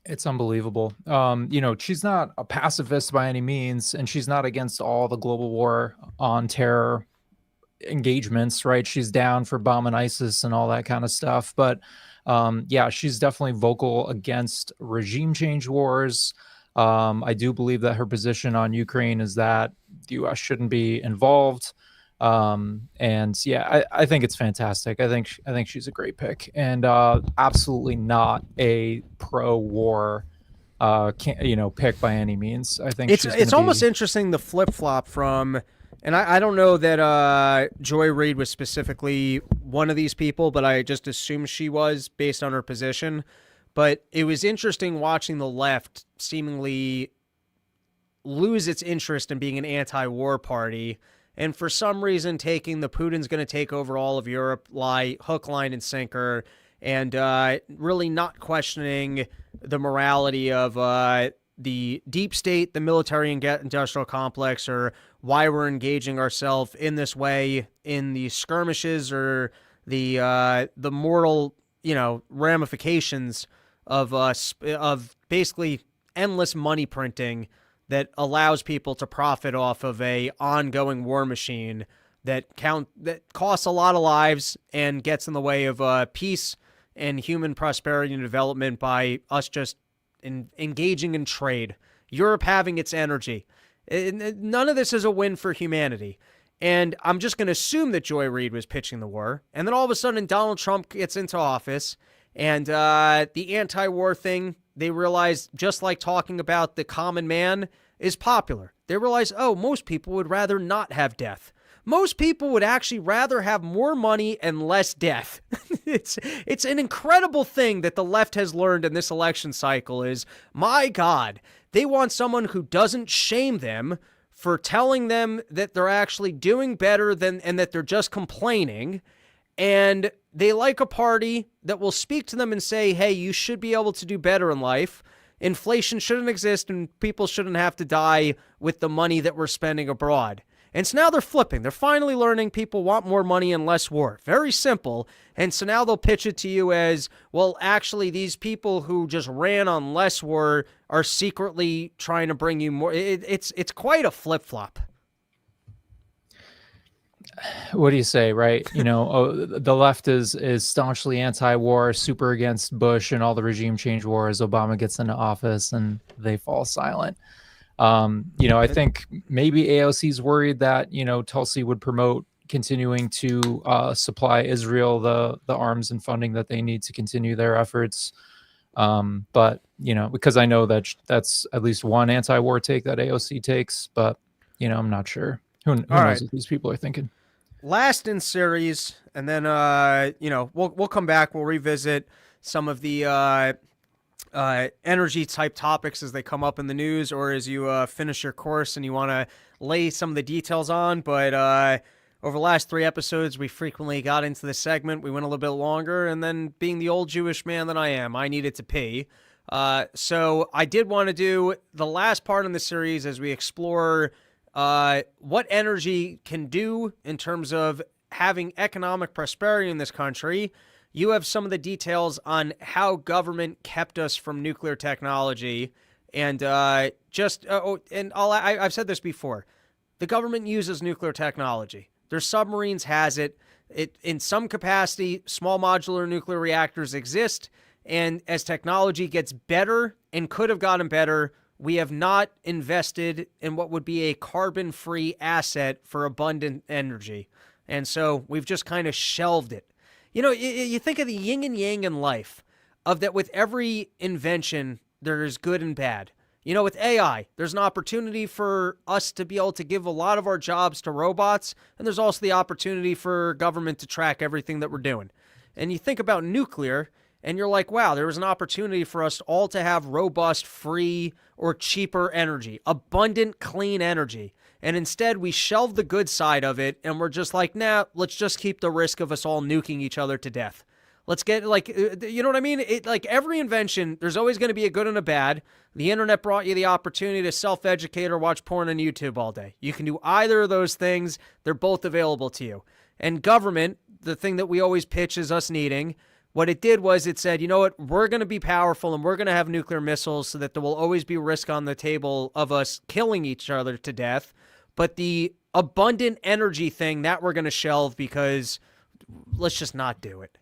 It's unbelievable. She's not a pacifist by any means, and she's not against all the global war on terror engagements, right? She's down for bombing ISIS and all that kind of stuff. But she's definitely vocal against regime change wars. I do believe that her position on Ukraine is that the U.S. shouldn't be involved. I think it's fantastic. I think she's a great pick, and absolutely not a pro-war pick by any means. I think it's almost interesting, the flip-flop from, and I don't know that Joy Reid was specifically one of these people, but I just assumed she was based on her position. But it was interesting watching the left seemingly lose its interest in being an anti-war party, and for some reason taking the Putin's going to take over all of Europe lie hook, line, and sinker, and really not questioning the morality of the deep state, the military and industrial complex, or why we're engaging ourselves in this way in the skirmishes or the mortal ramifications of basically endless money printing that allows people to profit off of a ongoing war machine that costs a lot of lives and gets in the way of peace and human prosperity and development by us just engaging in trade. Europe having its energy. None of this is a win for humanity. And I'm just going to assume that Joy Reid was pitching the war. And then all of a sudden Donald Trump gets into office and the anti-war thing, they realize, just like talking about the common man, is popular. They realize, oh, most people would rather not have death. Most people would actually rather have more money and less death. It's an incredible thing that the left has learned in this election cycle is, my God, they want someone who doesn't shame them for telling them that they're actually doing better and that they're just complaining. And they like a party that will speak to them and say, hey, you should be able to do better in life. Inflation shouldn't exist and people shouldn't have to die with the money that we're spending abroad. And so now they're flipping. They're finally learning people want more money and less war. Very simple. And so now they'll pitch it to you as, well, actually, these people who just ran on less war are secretly trying to bring you more. It's quite a flip-flop. What do you say, right? The left is staunchly anti-war, super against Bush and all the regime change wars. Obama gets into office and they fall silent. I think maybe AOC's worried that, Tulsi would promote continuing to supply Israel the arms and funding that they need to continue their efforts. But, because I know that's at least one anti-war take that AOC takes, but, I'm not sure. Who knows what these people are thinking? Last in series, and then we'll come back. We'll revisit some of the energy type topics as they come up in the news, or as you finish your course and you want to lay some of the details on. But over the last 3 episodes, we frequently got into this segment. We went a little bit longer, and then being the old Jewish man that I am, I needed to pee. So I did want to do the last part in the series as we explore what energy can do in terms of having economic prosperity in this country. You have some of the details on how government kept us from nuclear technology. And I've said this before. The government uses nuclear technology. Their submarines has it. In some capacity, small modular nuclear reactors exist. And as technology gets better and could have gotten better, we have not invested in what would be a carbon-free asset for abundant energy. And so we've just kind of shelved it. You think of the yin and yang in life, of that with every invention, there's good and bad. With AI, there's an opportunity for us to be able to give a lot of our jobs to robots, and there's also the opportunity for government to track everything that we're doing. And you think about nuclear, and you're like, wow, there was an opportunity for us all to have robust, free, or cheaper energy, abundant, clean energy. And instead, we shelve the good side of it, and we're just like, nah, let's just keep the risk of us all nuking each other to death. Let's get, you know what I mean? Every invention, there's always going to be a good and a bad. The internet brought you the opportunity to self-educate or watch porn on YouTube all day. You can do either of those things. They're both available to you. And government, the thing that we always pitch is us needing, what it did was it said, you know what, we're going to be powerful and we're going to have nuclear missiles so that there will always be risk on the table of us killing each other to death. But the abundant energy thing, that we're going to shelve because let's just not do it.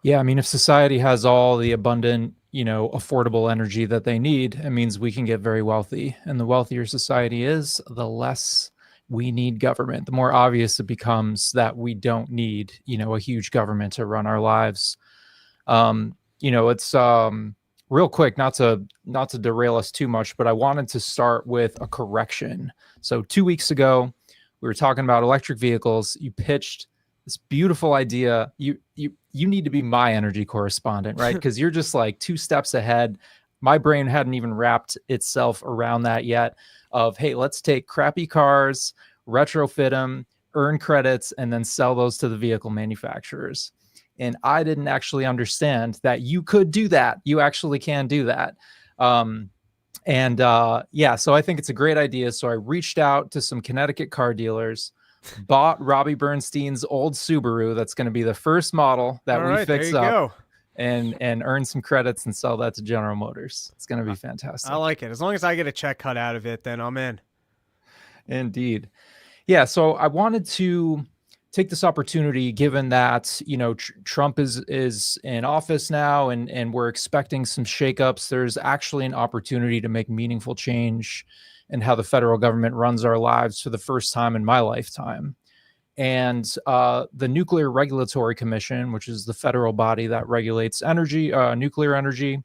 Yeah, I mean, if society has all the abundant, affordable energy that they need, it means we can get very wealthy. And the wealthier society is, the less we need government. The more obvious it becomes that we don't need, a huge government to run our lives. It's real quick, not to derail us too much, but I wanted to start with a correction. So 2 weeks ago, we were talking about electric vehicles. You pitched this beautiful idea. You need to be my energy correspondent, right? Because you're just like 2 steps ahead. My brain hadn't even wrapped itself around that yet of, hey, let's take crappy cars, retrofit them, earn credits, and then sell those to the vehicle manufacturers. And I didn't actually understand that you could do that. You actually can do that. So I think it's a great idea. So I reached out to some Connecticut car dealers, bought Robbie Bernstein's old Subaru. That's going to be the first model that we fix up. and earn some credits and sell that to General Motors. It's going to be fantastic. I like it. As long as I get a check cut out of it, then I'm in. Indeed. Yeah. So I wanted to take this opportunity, given that, Trump is in office now and we're expecting some shakeups. There's actually an opportunity to make meaningful change in how the federal government runs our lives for the first time in my lifetime. And the Nuclear Regulatory Commission, which is the federal body that regulates energy, nuclear energy,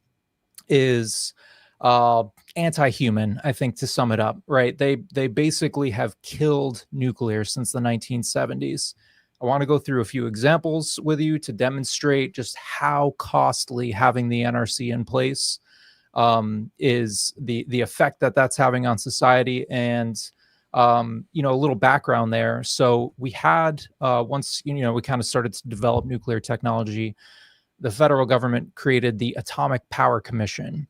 is anti-human, I think, to sum it up, right? They basically have killed nuclear since the 1970s. I want to go through a few examples with you to demonstrate just how costly having the NRC in place is, the effect that that's having on society. And a little background there. So we had once we kind of started to develop nuclear technology, the federal government created the Atomic Power Commission.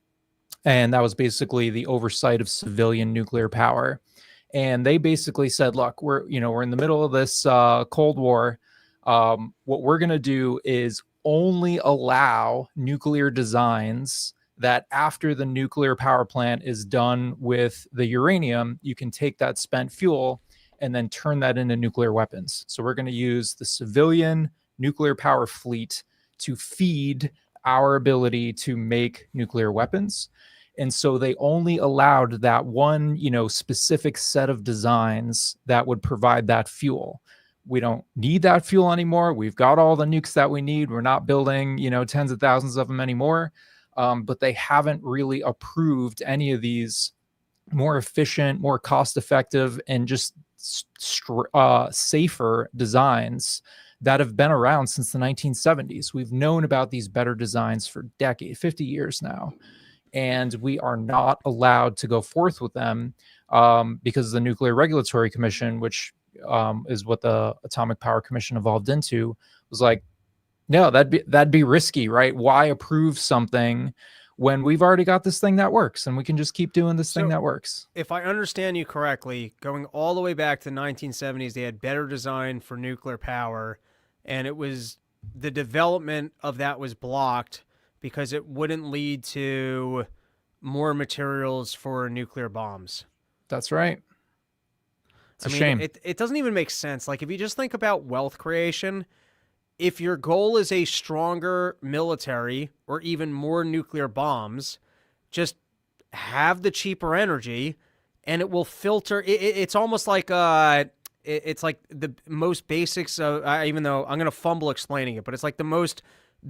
And that was basically the oversight of civilian nuclear power. And they basically said, look, we're in the middle of this Cold War. What we're going to do is only allow nuclear designs that after the nuclear power plant is done with the uranium, you can take that spent fuel and then turn that into nuclear weapons. So we're going to use the civilian nuclear power fleet to feed our ability to make nuclear weapons. And so they only allowed that one, specific set of designs that would provide that fuel. We don't need that fuel anymore. We've got all the nukes that we need. We're not building, tens of thousands of them anymore. But they haven't really approved any of these more efficient, more cost-effective, and just safer designs that have been around since the 1970s. We've known about these better designs for decades, 50 years now. And we are not allowed to go forth with them because the Nuclear Regulatory Commission, which is what the Atomic Power Commission evolved into, was like, no, that'd be risky, right? Why approve something when we've already got this thing that works and we can just keep doing this thing that works? If I understand you correctly, going all the way back to the 1970s, they had better design for nuclear power, and it was the development of that was blocked because it wouldn't lead to more materials for nuclear bombs. That's right. It's a shame. It doesn't even make sense. Like, if you just think about wealth creation, if your goal is a stronger military or even more nuclear bombs, just have the cheaper energy and it will filter. It's almost like it's like the most basics of, even though I'm going to fumble explaining it, but it's like the most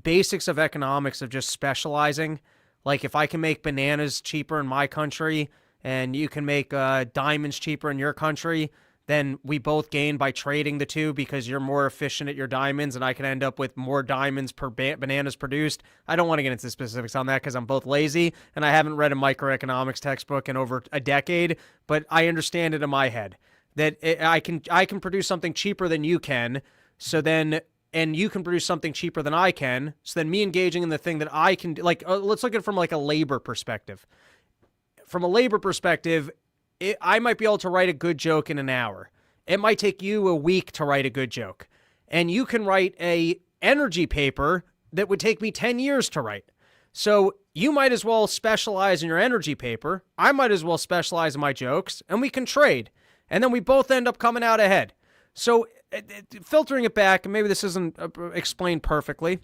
basics of economics of just specializing. Like, if I can make bananas cheaper in my country and you can make diamonds cheaper in your country, then we both gain by trading the two because you're more efficient at your diamonds and I can end up with more diamonds per bananas produced. I don't want to get into specifics on that because I'm both lazy and I haven't read a microeconomics textbook in over a decade, but I understand it in my head that I can produce something cheaper than you can. So then, and you can produce something cheaper than I can. So then me engaging in the thing that I can, like, let's look at it from like a labor perspective. From a labor perspective, I might be able to write a good joke in an hour. It might take you a week to write a good joke. And you can write a energy paper that would take me 10 years to write. So you might as well specialize in your energy paper. I might as well specialize in my jokes, and we can trade. And then we both end up coming out ahead. So filtering it back, and maybe this isn't explained perfectly,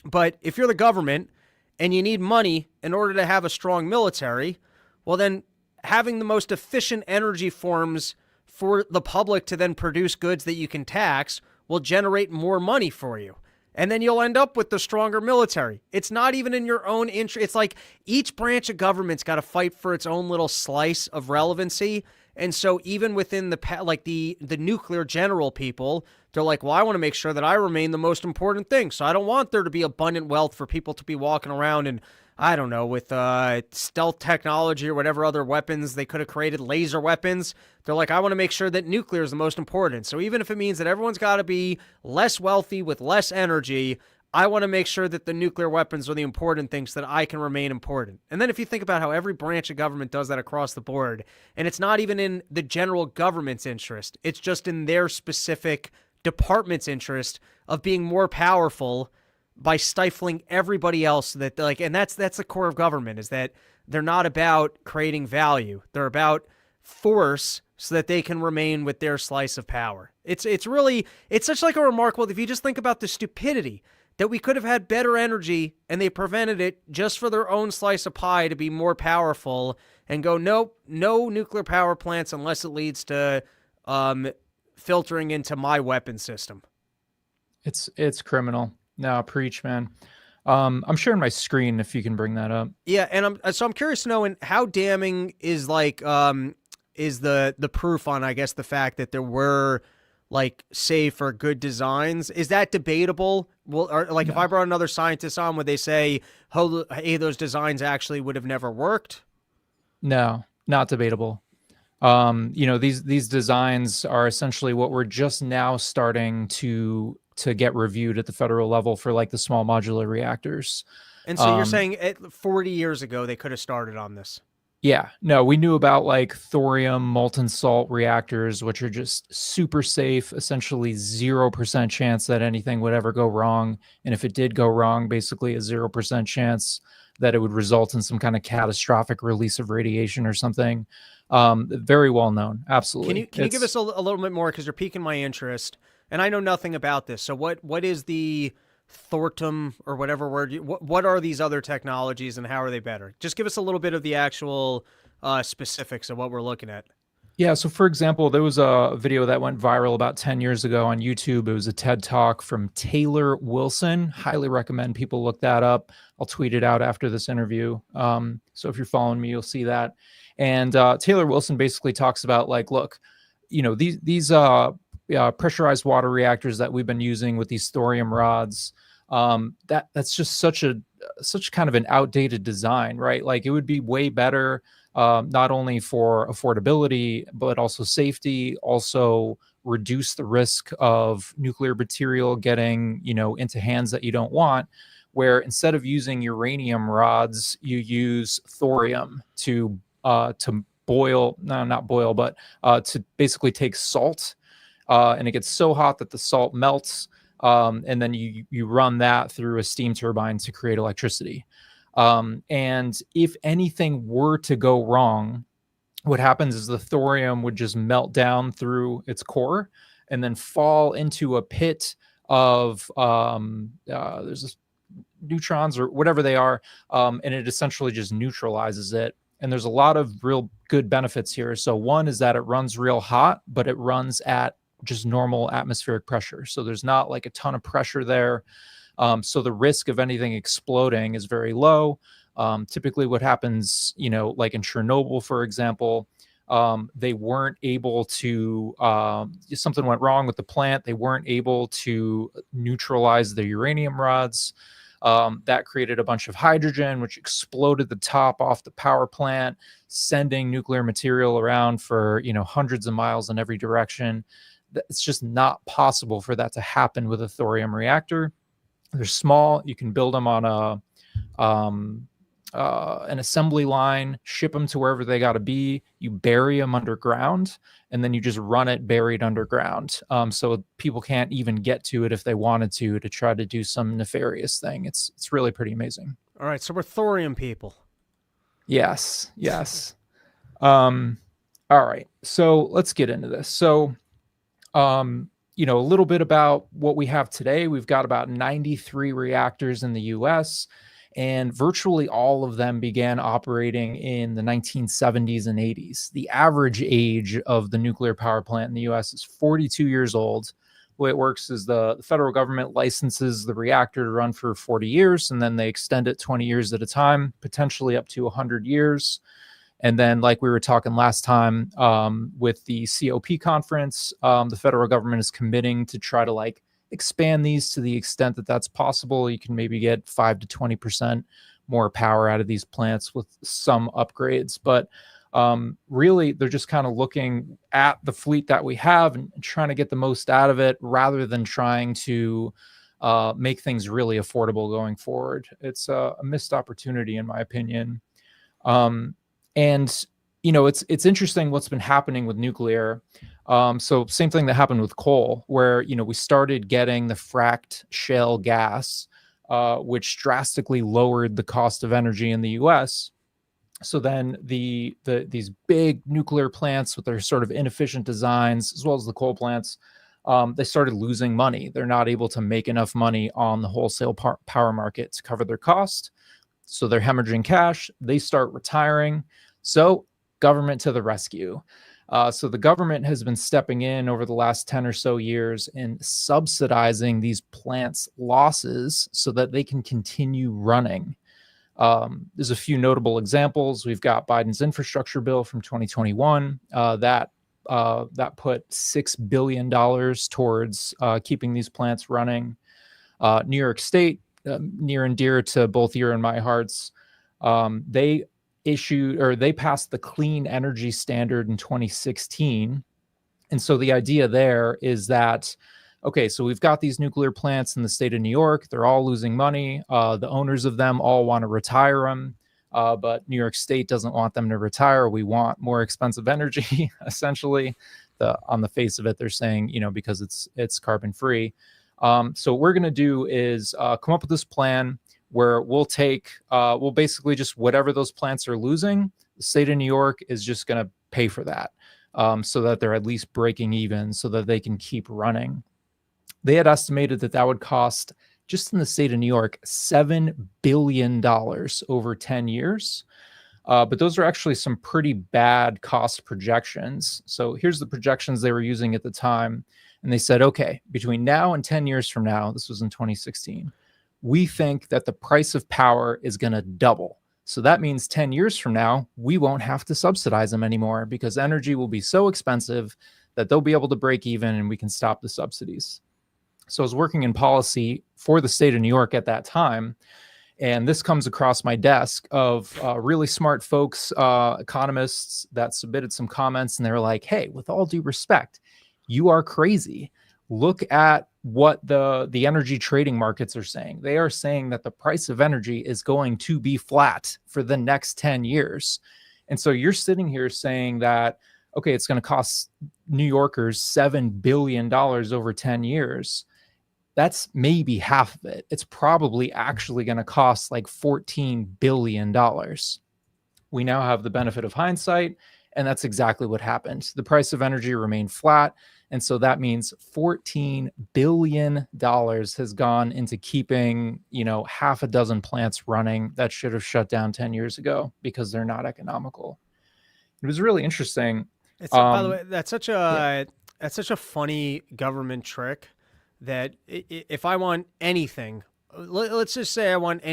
but if you're the government and you need money in order to have a strong military, well then having the most efficient energy forms for the public to then produce goods that you can tax will generate more money for you. And then you'll end up with the stronger military. It's not even in your own interest. It's like each branch of government's got to fight for its own little slice of relevancy. And so even within the nuclear general people, they're like, well, I want to make sure that I remain the most important thing. So I don't want there to be abundant wealth for people to be walking around and, I don't know, with stealth technology or whatever other weapons they could have created, laser weapons. They're like, I want to make sure that nuclear is the most important. So even if it means that everyone's got to be less wealthy with less energy, I want to make sure that the nuclear weapons are the important things so that I can remain important. And then if you think about how every branch of government does that across the board, and it's not even in the general government's interest, it's just in their specific department's interest of being more powerful, by stifling everybody else. That like, and that's the core of government, is that they're not about creating value. They're about force so that they can remain with their slice of power. It's such like a remarkable, if you just think about the stupidity that we could have had better energy and they prevented it just for their own slice of pie to be more powerful and go, nope, no nuclear power plants unless it leads to filtering into my weapon system. It's criminal. No, preach, man. I'm sharing my screen if you can bring that up. Yeah, and I'm curious to know, and how damning is is the proof on, I guess, the fact that there were like safe or good designs? Is that debatable? Well, or like if I brought another scientist on, would they say, oh, hey, those designs actually would have never worked? No, not debatable. These designs are essentially what we're just now starting to get reviewed at the federal level for like the small modular reactors. And so you're saying 40 years ago they could have started on this? Yeah, no, we knew about like thorium molten salt reactors, which are just super safe, essentially 0% chance that anything would ever go wrong. And if it did go wrong, basically a 0% chance that it would result in some kind of catastrophic release of radiation or something. Very well known. Absolutely. Can you give us a little bit more, because you're piquing my interest, and I know nothing about this. So what is the thorium or whatever word? What are these other technologies and how are they better? Just give us a little bit of the actual specifics of what we're looking at. Yeah. So for example, there was a video that went viral about 10 years ago on YouTube. It was a TED Talk from Taylor Wilson. Highly recommend people look that up. I'll tweet it out after this interview. So if you're following me, you'll see that. And Taylor Wilson basically talks about like, look, these pressurized water reactors that we've been using with these thorium rods, that's just such kind of an outdated design, right? Like it would be way better, not only for affordability, but also safety, also reduce the risk of nuclear material getting, into hands that you don't want, where instead of using uranium rods, you use thorium to boil, no, not boil, but to basically take salt, and it gets so hot that the salt melts, and then you run that through a steam turbine to create electricity. And if anything were to go wrong, what happens is the thorium would just melt down through its core and then fall into a pit of there's this neutrons or whatever they are, and it essentially just neutralizes it. And there's a lot of real good benefits here. So one is that it runs real hot, but it runs at just normal atmospheric pressure. So there's not like a ton of pressure there. So the risk of anything exploding is very low. Typically what happens, like in Chernobyl, for example, they weren't able to, something went wrong with the plant. They weren't able to neutralize the uranium rods. That created a bunch of hydrogen, which exploded the top off the power plant, sending nuclear material around for, hundreds of miles in every direction. It's just not possible for that to happen with a thorium reactor. They're small. You can build them on an assembly line, ship them to wherever they got to be. You bury them underground, and then you just run it buried underground. So people can't even get to it if they wanted to try to do some nefarious thing. It's really pretty amazing. All right. So we're thorium people. Yes. All right. So let's get into this. So, a little bit about what we have today. We've got about 93 reactors in the U.S., and virtually all of them began operating in the 1970s and 80s. The average age of the nuclear power plant in the U.S. is 42 years old. The way it works is the federal government licenses the reactor to run for 40 years, and then they extend it 20 years at a time, potentially up to 100 years. And then, like we were talking last time with the COP conference, the federal government is committing to try to expand these to the extent that that's possible. You can maybe get 5 to 20% more power out of these plants with some upgrades. But really, they're just kind of looking at the fleet that we have and trying to get the most out of it rather than trying to make things really affordable going forward. It's a missed opportunity, in my opinion. And it's interesting what's been happening with nuclear. So same thing that happened with coal, where we started getting the fracked shale gas which drastically lowered the cost of energy in the US. So then these big nuclear plants with their sort of inefficient designs, as well as the coal plants, they started losing money. They're not able to make enough money on the wholesale power market to cover their cost. So they're hemorrhaging cash. They start retiring. So government to the rescue. So the government has been stepping in over the last 10 or so years and subsidizing these plants' losses so that they can continue running. There's a few notable examples. We've got Biden's infrastructure bill from 2021 that put $6 billion towards keeping these plants running. New York State, near and dear to both your and my hearts, they passed the Clean Energy Standard in 2016. And so the idea there is that, okay, so we've got these nuclear plants in the state of New York. They're all losing money. The owners of them all want to retire them, but New York State doesn't want them to retire. We want more expensive energy, essentially. On the face of it, they're saying, because it's carbon free. So what we're going to do is come up with this plan where we'll basically just whatever those plants are losing, the state of New York is just going to pay for that, so that they're at least breaking even so that they can keep running. They had estimated that would cost, just in the state of New York, $7 billion over 10 years. But those are actually some pretty bad cost projections. So here's the projections they were using at the time. And they said, okay, between now and 10 years from now, this was in 2016, we think that the price of power is going to double. So that means 10 years from now, we won't have to subsidize them anymore because energy will be so expensive that they'll be able to break even and we can stop the subsidies. So I was working in policy for the state of New York at that time. And this comes across my desk of really smart folks, economists that submitted some comments. And they were like, hey, with all due respect, you are crazy. Look at what the energy trading markets are saying. They are saying that the price of energy is going to be flat for the next 10 years. And so you're sitting here saying that, okay, it's going to cost New Yorkers $7 billion over 10 years. That's maybe half of it. It's probably actually going to cost like $14 billion. We now have the benefit of hindsight, and that's exactly what happened. The price of energy remained flat. And so that means $14 billion has gone into keeping, half a dozen plants running that should have shut down 10 years ago because they're not economical. It was really interesting. By the way, that's such a funny government trick that if I want anything, let's just say I want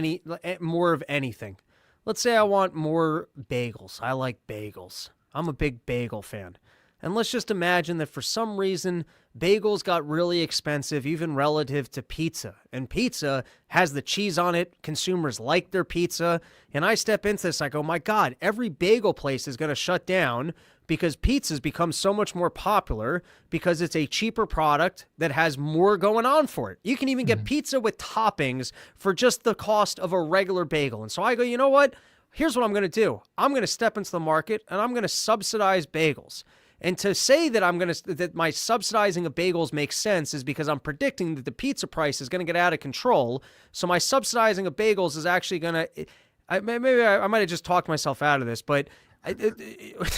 more of anything. Let's say I want more bagels. I like bagels. I'm a big bagel fan. And let's just imagine that for some reason, bagels got really expensive, even relative to pizza. And pizza has the cheese on it. Consumers like their pizza. And I step into this, I go, my God, every bagel place is going to shut down because pizza's become so much more popular because it's a cheaper product that has more going on for it. You can even get pizza with toppings for just the cost of a regular bagel. And so I go, you know what? Here's what I'm going to do. I'm going to step into the market and I'm going to subsidize bagels. And to say that that my subsidizing of bagels makes sense is because I'm predicting that the pizza price is going to get out of control. So my subsidizing of bagels is actually going to, maybe I might have just talked myself out of this, but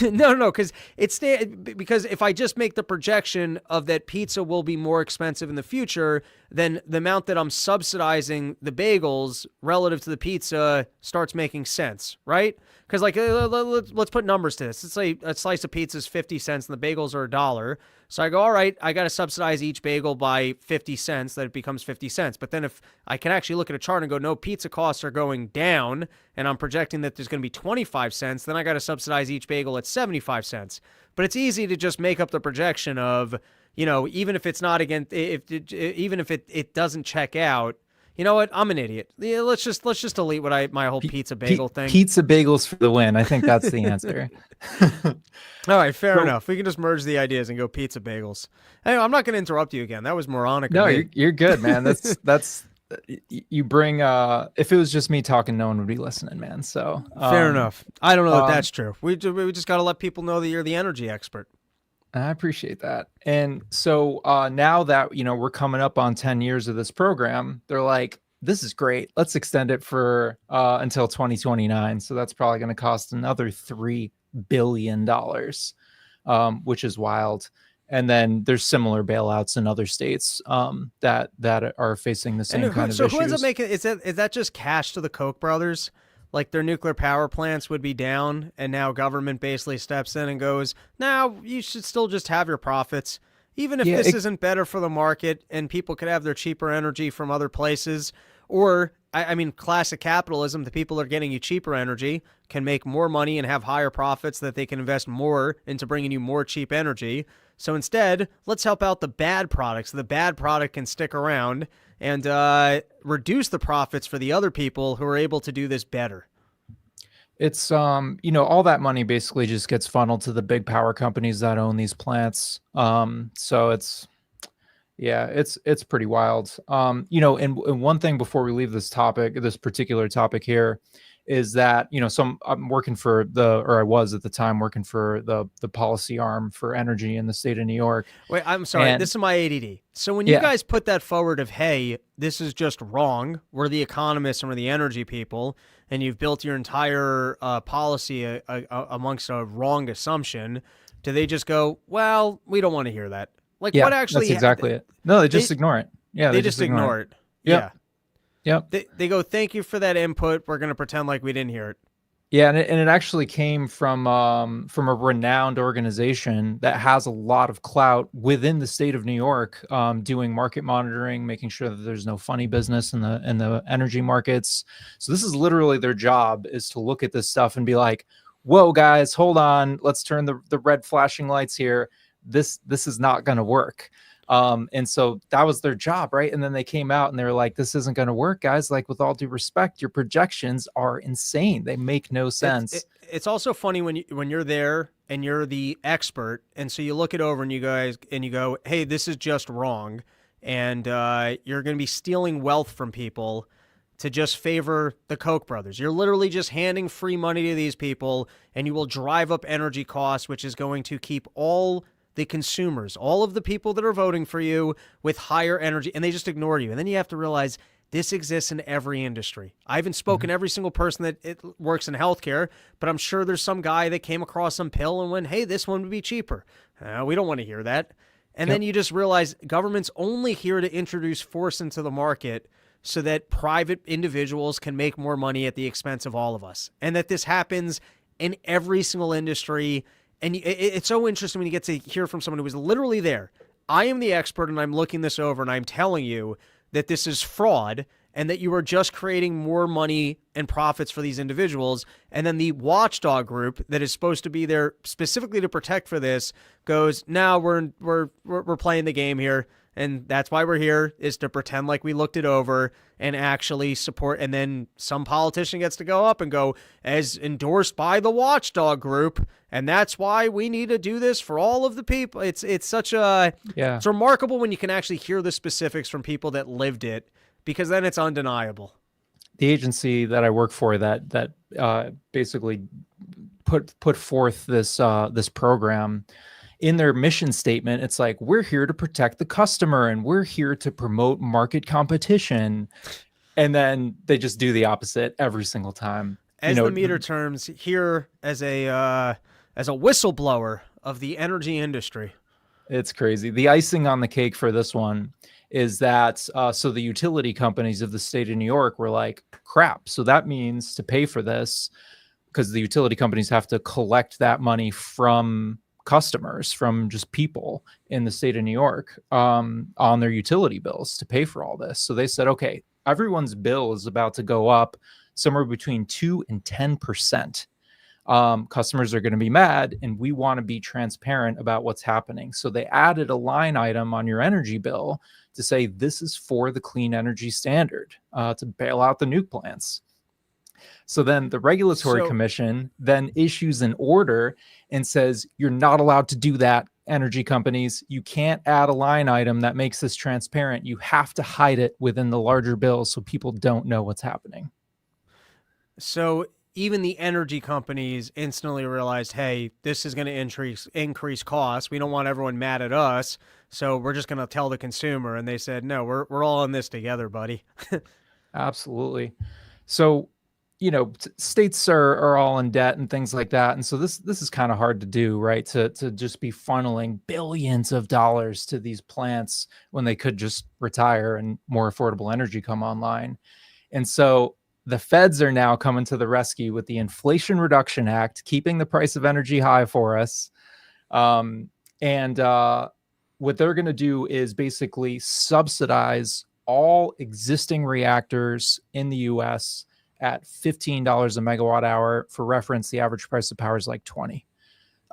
no, because if I just make the projection of that pizza will be more expensive in the future, then the amount that I'm subsidizing the bagels relative to the pizza starts making sense, right? Because let's put numbers to this. Let's say a slice of pizza is 50 cents and the bagels are $1. So I go, all right, I got to subsidize each bagel by 50 cents, that it becomes 50 cents. But then if I can actually look at a chart and go, no, pizza costs are going down, and I'm projecting that there's going to be 25 cents, then I got to subsidize each bagel at 75 cents. But it's easy to just make up the projection of, even if it's not even if it doesn't check out, you know what? I'm an idiot. Yeah, let's just delete my whole pizza bagel thing. Pizza bagels for the win. I think that's the answer. All right, fair enough. We can just merge the ideas and go pizza bagels. Anyway, I'm not going to interrupt you again. That was moronic. No, you're good, man. That's you bring. If it was just me talking, no one would be listening, man. So fair enough. I don't know that that's true. We just got to let people know that you're the energy expert. I appreciate that. And so now that, we're coming up on 10 years of this program, they're like, this is great. Let's extend it for until 2029. So that's probably going to cost another $3 billion, which is wild. And then there's similar bailouts in other states that are facing the same kind of issues. So who ends up making, is that just cash to the Koch brothers? Like their nuclear power plants would be down, and now government basically steps in and goes, "Now you should still just have your profits, even if this isn't better for the market, and people could have their cheaper energy from other places." Or, I mean, classic capitalism: the people that are getting you cheaper energy can make more money and have higher profits that they can invest more into bringing you more cheap energy. So instead, let's help out the bad products. So the bad product can stick around and reduce the profits for the other people who are able to do this better. It's all that money basically just gets funneled to the big power companies that own these plants. So it's pretty wild. And one thing before we leave this particular topic here, is that, I'm working for I was at the time working for the policy arm for energy in the state of New York. Wait, I'm sorry. This is my ADD. So when you guys put that forward of, hey, this is just wrong, we're the economists and we're the energy people, and you've built your entire policy amongst a wrong assumption, do they just go, well, we don't want to hear that? Like, what actually? That's exactly it. No, they just ignore it. Yeah, they just ignore it. Yep. Yeah. Yep. They go, thank you for that input. We're going to pretend like we didn't hear it. Yeah, and it actually came from a renowned organization that has a lot of clout within the state of New York, doing market monitoring, making sure that there's no funny business in the energy markets. So this is literally their job, is to look at this stuff and be like, whoa, guys, hold on. Let's turn the red flashing lights here. This is not going to work. And so that was their job, right? And then they came out and they were like, this isn't going to work, guys. Like, with all due respect, your projections are insane. They make no sense. It's also funny when you're there and you're the expert, and so you look it over and you go, hey, this is just wrong, and you're going to be stealing wealth from people to just favor the Koch brothers. You're literally just handing free money to these people, and you will drive up energy costs, which is going to keep all the consumers, all of the people that are voting for you, with higher energy, and they just ignore you. And then you have to realize this exists in every industry. I haven't spoken to every single person that works in healthcare, but I'm sure there's some guy that came across some pill and went, hey, this one would be cheaper. We don't want to hear that. And then you just realize government's only here to introduce force into the market so that private individuals can make more money at the expense of all of us. And that this happens in every single industry. And it's so interesting when you get to hear from someone who was literally there. I am the expert, and I'm looking this over, and I'm telling you that this is fraud and that you are just creating more money and profits for these individuals. And then the watchdog group that is supposed to be there specifically to protect for this goes, no, we're playing the game here. And that's why we're here, is to pretend like we looked it over and actually support. And then some politician gets to go up and go, as endorsed by the watchdog group. And that's why we need to do this for all of the people. It's such a, it's remarkable when you can actually hear the specifics from people that lived it, because then it's undeniable. The agency that I work for that basically put forth this program, in their mission statement, it's like, we're here to protect the customer and we're here to promote market competition. And then they just do the opposite every single time. As the meter terms, here as a whistleblower of the energy industry. It's crazy. The icing on the cake for this one is that so the utility companies of the state of New York were like, crap. So that means to pay for this, because the utility companies have to collect that money from customers, from just people in the state of New York, on their utility bills to pay for all this. So they said, okay, everyone's bill is about to go up somewhere between 2 and 10%. Customers are going to be mad, and we want to be transparent about what's happening. So they added a line item on your energy bill to say, this is for the clean energy standard, to bail out the nuke plants. So then the regulatory commission then issues an order and says, you're not allowed to do that, energy companies. You can't add a line item that makes this transparent. You have to hide it within the larger bill so people don't know what's happening. So even the energy companies instantly realized, hey, this is going to increase costs. We don't want everyone mad at us, so we're just going to tell the consumer. And they said, no, we're all in this together, buddy. Absolutely. So, states are all in debt and things like that. And so this is kind of hard to do, right? To just be funneling billions of dollars to these plants when they could just retire and more affordable energy come online. And so the feds are now coming to the rescue with the Inflation Reduction Act, keeping the price of energy high for us. And what they're going to do is basically subsidize all existing reactors in the U.S. at $15 a megawatt hour. For reference, the average price of power is like 20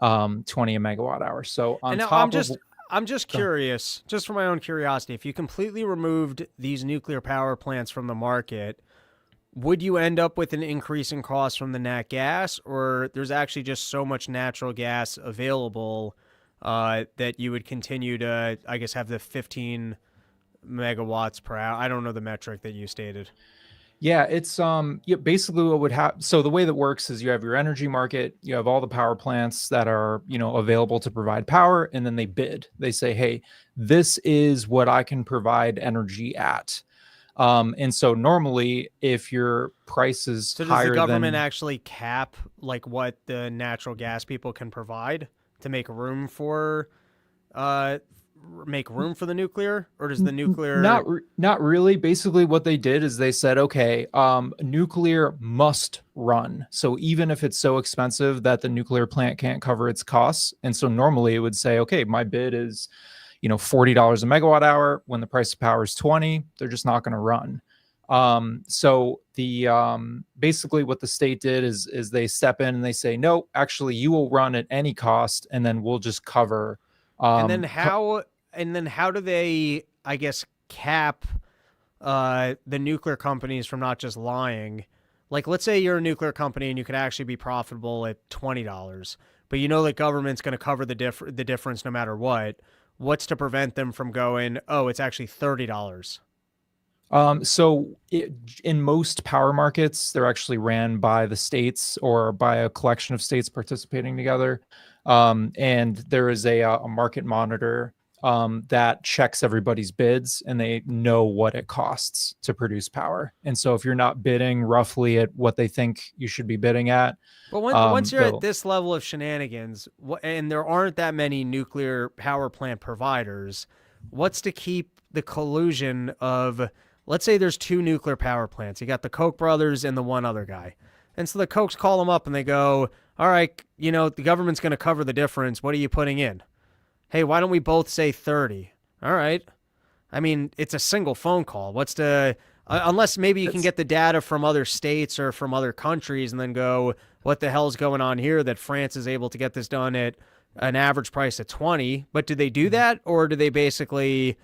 a megawatt hour. So I'm just curious, just for my own curiosity, if you completely removed these nuclear power plants from the market, would you end up with an increase in cost from the nat gas, or there's actually just so much natural gas available that you would continue to, I guess, have the 15 megawatts per hour? I don't know the metric that you stated. Yeah, it's basically what would happen. So the way that works is you have your energy market, you have all the power plants that are, available to provide power, and then they bid. They say, hey, this is what I can provide energy at. And so normally if your price is So does higher the government than actually cap like what the natural gas people can provide to make room for the nuclear, or does the nuclear not really. Basically what they did is they said, okay, nuclear must run. So even if it's so expensive that the nuclear plant can't cover its costs. And so normally it would say, okay, my bid is, $40 a megawatt hour. When the price of power is 20, they're just not going to run. So the basically what the state did is they step in and they say, no, actually you will run at any cost, and then we'll just cover. and then how do they, I guess, cap the nuclear companies from not just lying? Like, let's say you're a nuclear company and you could actually be profitable at $20, but the government's going to cover the difference no matter what. What's to prevent them from going, oh, it's actually $30? In most power markets, they're actually ran by the states or by a collection of states participating together. And there is a market monitor that checks everybody's bids, and they know what it costs to produce power. And so if you're not bidding roughly at what they think you should be bidding at. But once you're at this level of shenanigans, and there aren't that many nuclear power plant providers, what's to keep the collusion of, let's say there's two nuclear power plants. You got the Koch brothers and the one other guy. And so the Kochs call them up and they go, all right, the government's going to cover the difference. What are you putting in? Hey, why don't we both say 30? All right. I mean, it's a single phone call. What's to, unless maybe you can get the data from other states or from other countries and then go, what the hell's going on here that France is able to get this done at an average price of 20? But do they do that, or do they basically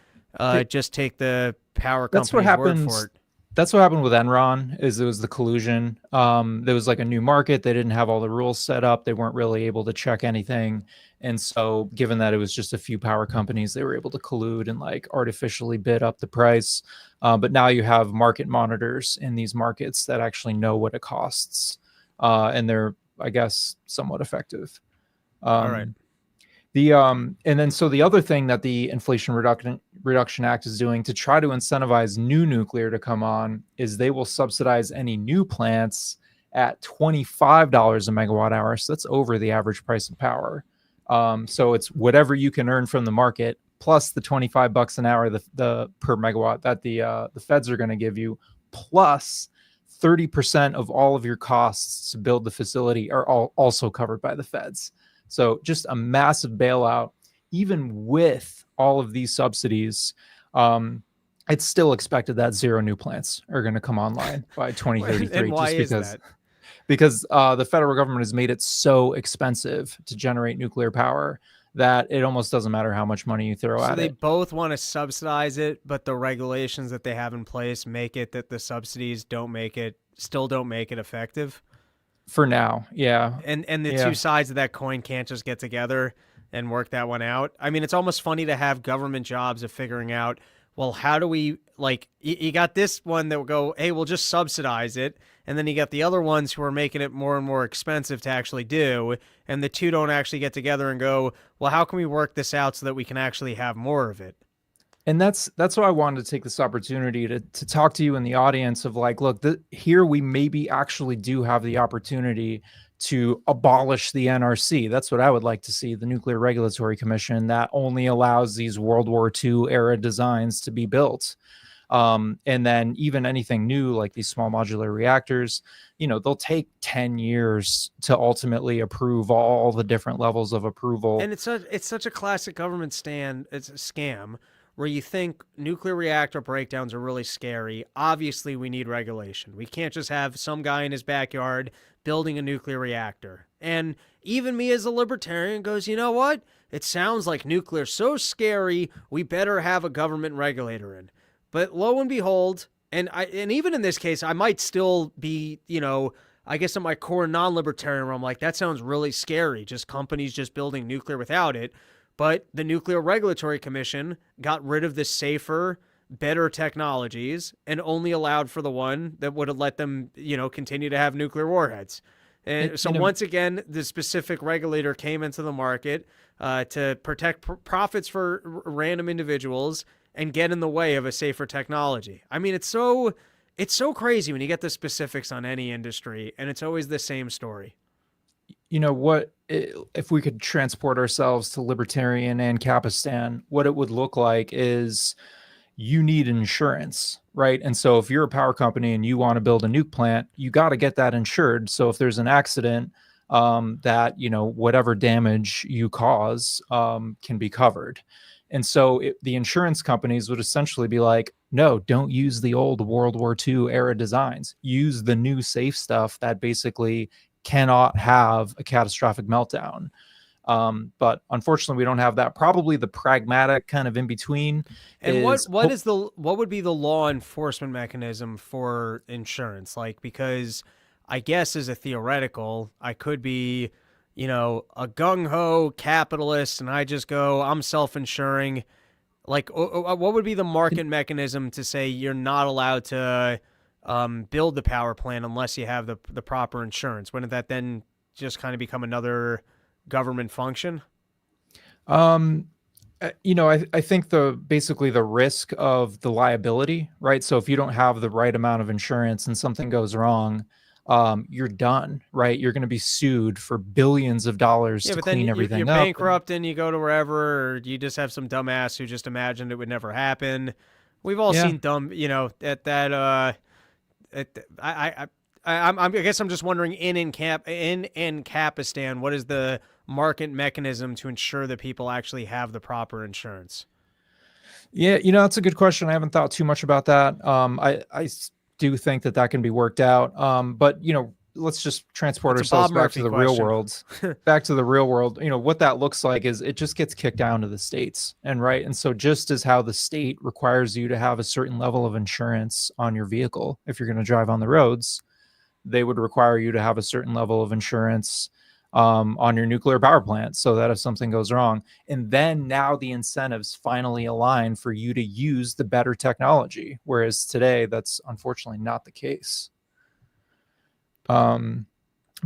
just take the power company's word for it? That's what happened with Enron. Is it was the collusion. There was like a new market. They didn't have all the rules set up. They weren't really able to check anything. And so given that it was just a few power companies, they were able to collude and like artificially bid up the price. But now you have market monitors in these markets that actually know what it costs. And they're, I guess, somewhat effective. All right. And then so the other thing that the Inflation Reduction Act is doing to try to incentivize new nuclear to come on is they will subsidize any new plants at $25 a megawatt hour. So that's over the average price of power. So it's whatever you can earn from the market plus the $25 an hour the per megawatt that the feds are going to give you, plus 30% of all of your costs to build the facility are also covered by the feds. So just a massive bailout. Even with all of these subsidies, it's still expected that 0 new plants are going to come online by 2033. And why is that? Because the federal government has made it so expensive to generate nuclear power that it almost doesn't matter how much money you throw at it. So they both want to subsidize it, but the regulations that they have in place make it that the subsidies still don't make it effective? For now, yeah. And the two sides of that coin can't just get together and work that one out. I mean, it's almost funny to have government jobs of figuring out, well, how do we, like, you got this one that will go, hey, we'll just subsidize it. And then you got the other ones who are making it more and more expensive to actually do. And the two don't actually get together and go, well, how can we work this out so that we can actually have more of it? And that's why I wanted to take this opportunity to talk to you in the audience of like, look, here we maybe actually do have the opportunity to abolish the NRC. That's what I would like to see, the Nuclear Regulatory Commission that only allows these World War II era designs to be built. And then even anything new like these small modular reactors, they'll take 10 years to ultimately approve all the different levels of approval. And it's such a classic government it's a scam where you think nuclear reactor breakdowns are really scary. Obviously, we need regulation. We can't just have some guy in his backyard building a nuclear reactor. And even me as a libertarian goes, you know what? It sounds like nuclear's so scary, we better have a government regulator in. But lo and behold, and even in this case, I might still be, I guess in my core non-libertarian where I'm like, that sounds really scary, just companies just building nuclear without it. But the Nuclear Regulatory Commission got rid of the safer, better technologies and only allowed for the one that would have let them, continue to have nuclear warheads. And so once again, the specific regulator came into the market to protect profits for random individuals and get in the way of a safer technology. I mean, it's so crazy when you get the specifics on any industry, and it's always the same story. If we could transport ourselves to libertarian Ancapistan, what it would look like is you need insurance, right? And so if you're a power company and you want to build a nuke plant, you got to get that insured. So if there's an accident, that, whatever damage you cause can be covered. And so the insurance companies would essentially be like, no, don't use the old World War II era designs. Use the new safe stuff that basically cannot have a catastrophic meltdown. But unfortunately, we don't have that. Probably the pragmatic kind of in between. And what would be the law enforcement mechanism for insurance? Like, because I guess as a theoretical, I could be, a gung-ho capitalist and I just go, I'm self-insuring. Like, what would be the market mechanism to say you're not allowed to build the power plant unless you have the proper insurance? Wouldn't that then just kind of become another government function? I think basically the risk of the liability, right? So if you don't have the right amount of insurance and something goes wrong, you're done, right? You're going to be sued for billions of dollars to clean everything up. You're bankrupt and you go to wherever, or you just have some dumbass who just imagined it would never happen. We've all seen dumb, I guess I'm just wondering in Ancapistan, what is the market mechanism to ensure that people actually have the proper insurance? Yeah, that's a good question. I haven't thought too much about that. I do think that can be worked out. But let's just transport ourselves back to the real world. Back to the real world. What that looks like is it just gets kicked down to the states, and so just as how the state requires you to have a certain level of insurance on your vehicle if you're going to drive on the roads, they would require you to have a certain level of insurance on your nuclear power plant, so that if something goes wrong, and then now the incentives finally align for you to use the better technology, whereas today that's unfortunately not the case. But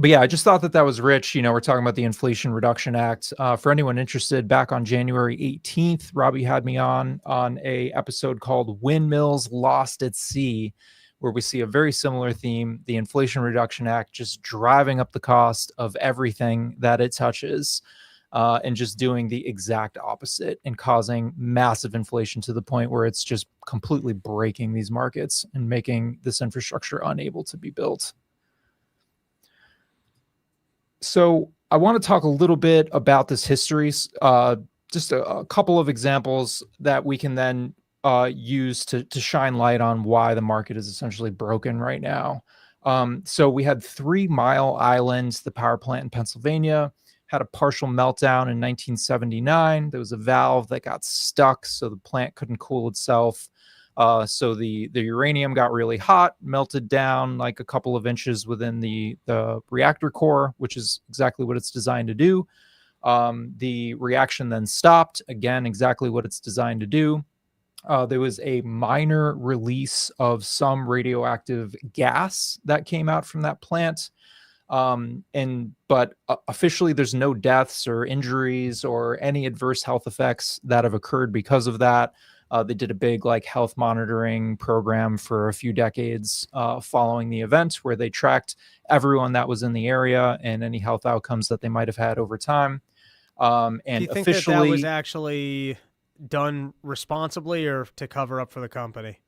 yeah, I just thought that was rich. We're talking about the Inflation Reduction Act. For anyone interested, back on January 18th, Robbie had me on a episode called Windmills Lost at Sea, where we see a very similar theme, the Inflation Reduction Act just driving up the cost of everything that it touches, and just doing the exact opposite and causing massive inflation to the point where it's just completely breaking these markets and making this infrastructure unable to be built. So I want to talk a little bit about this history, just a couple of examples that we can then use to shine light on why the market is essentially broken right now. So we had 3 Mile Island, the power plant in Pennsylvania, had a partial meltdown in 1979. There was a valve that got stuck, so the plant couldn't cool itself. So the uranium got really hot, melted down like a couple of inches within the reactor core, which is exactly what it's designed to do. The reaction then stopped, again, exactly what it's designed to do. There was a minor release of some radioactive gas that came out from that plant. But officially there's no deaths or injuries or any adverse health effects that have occurred because of that. They did a big like health monitoring program for a few decades following the event, where they tracked everyone that was in the area and any health outcomes that they might have had over time. And Do you think officially, that was actually done responsibly or to cover up for the company?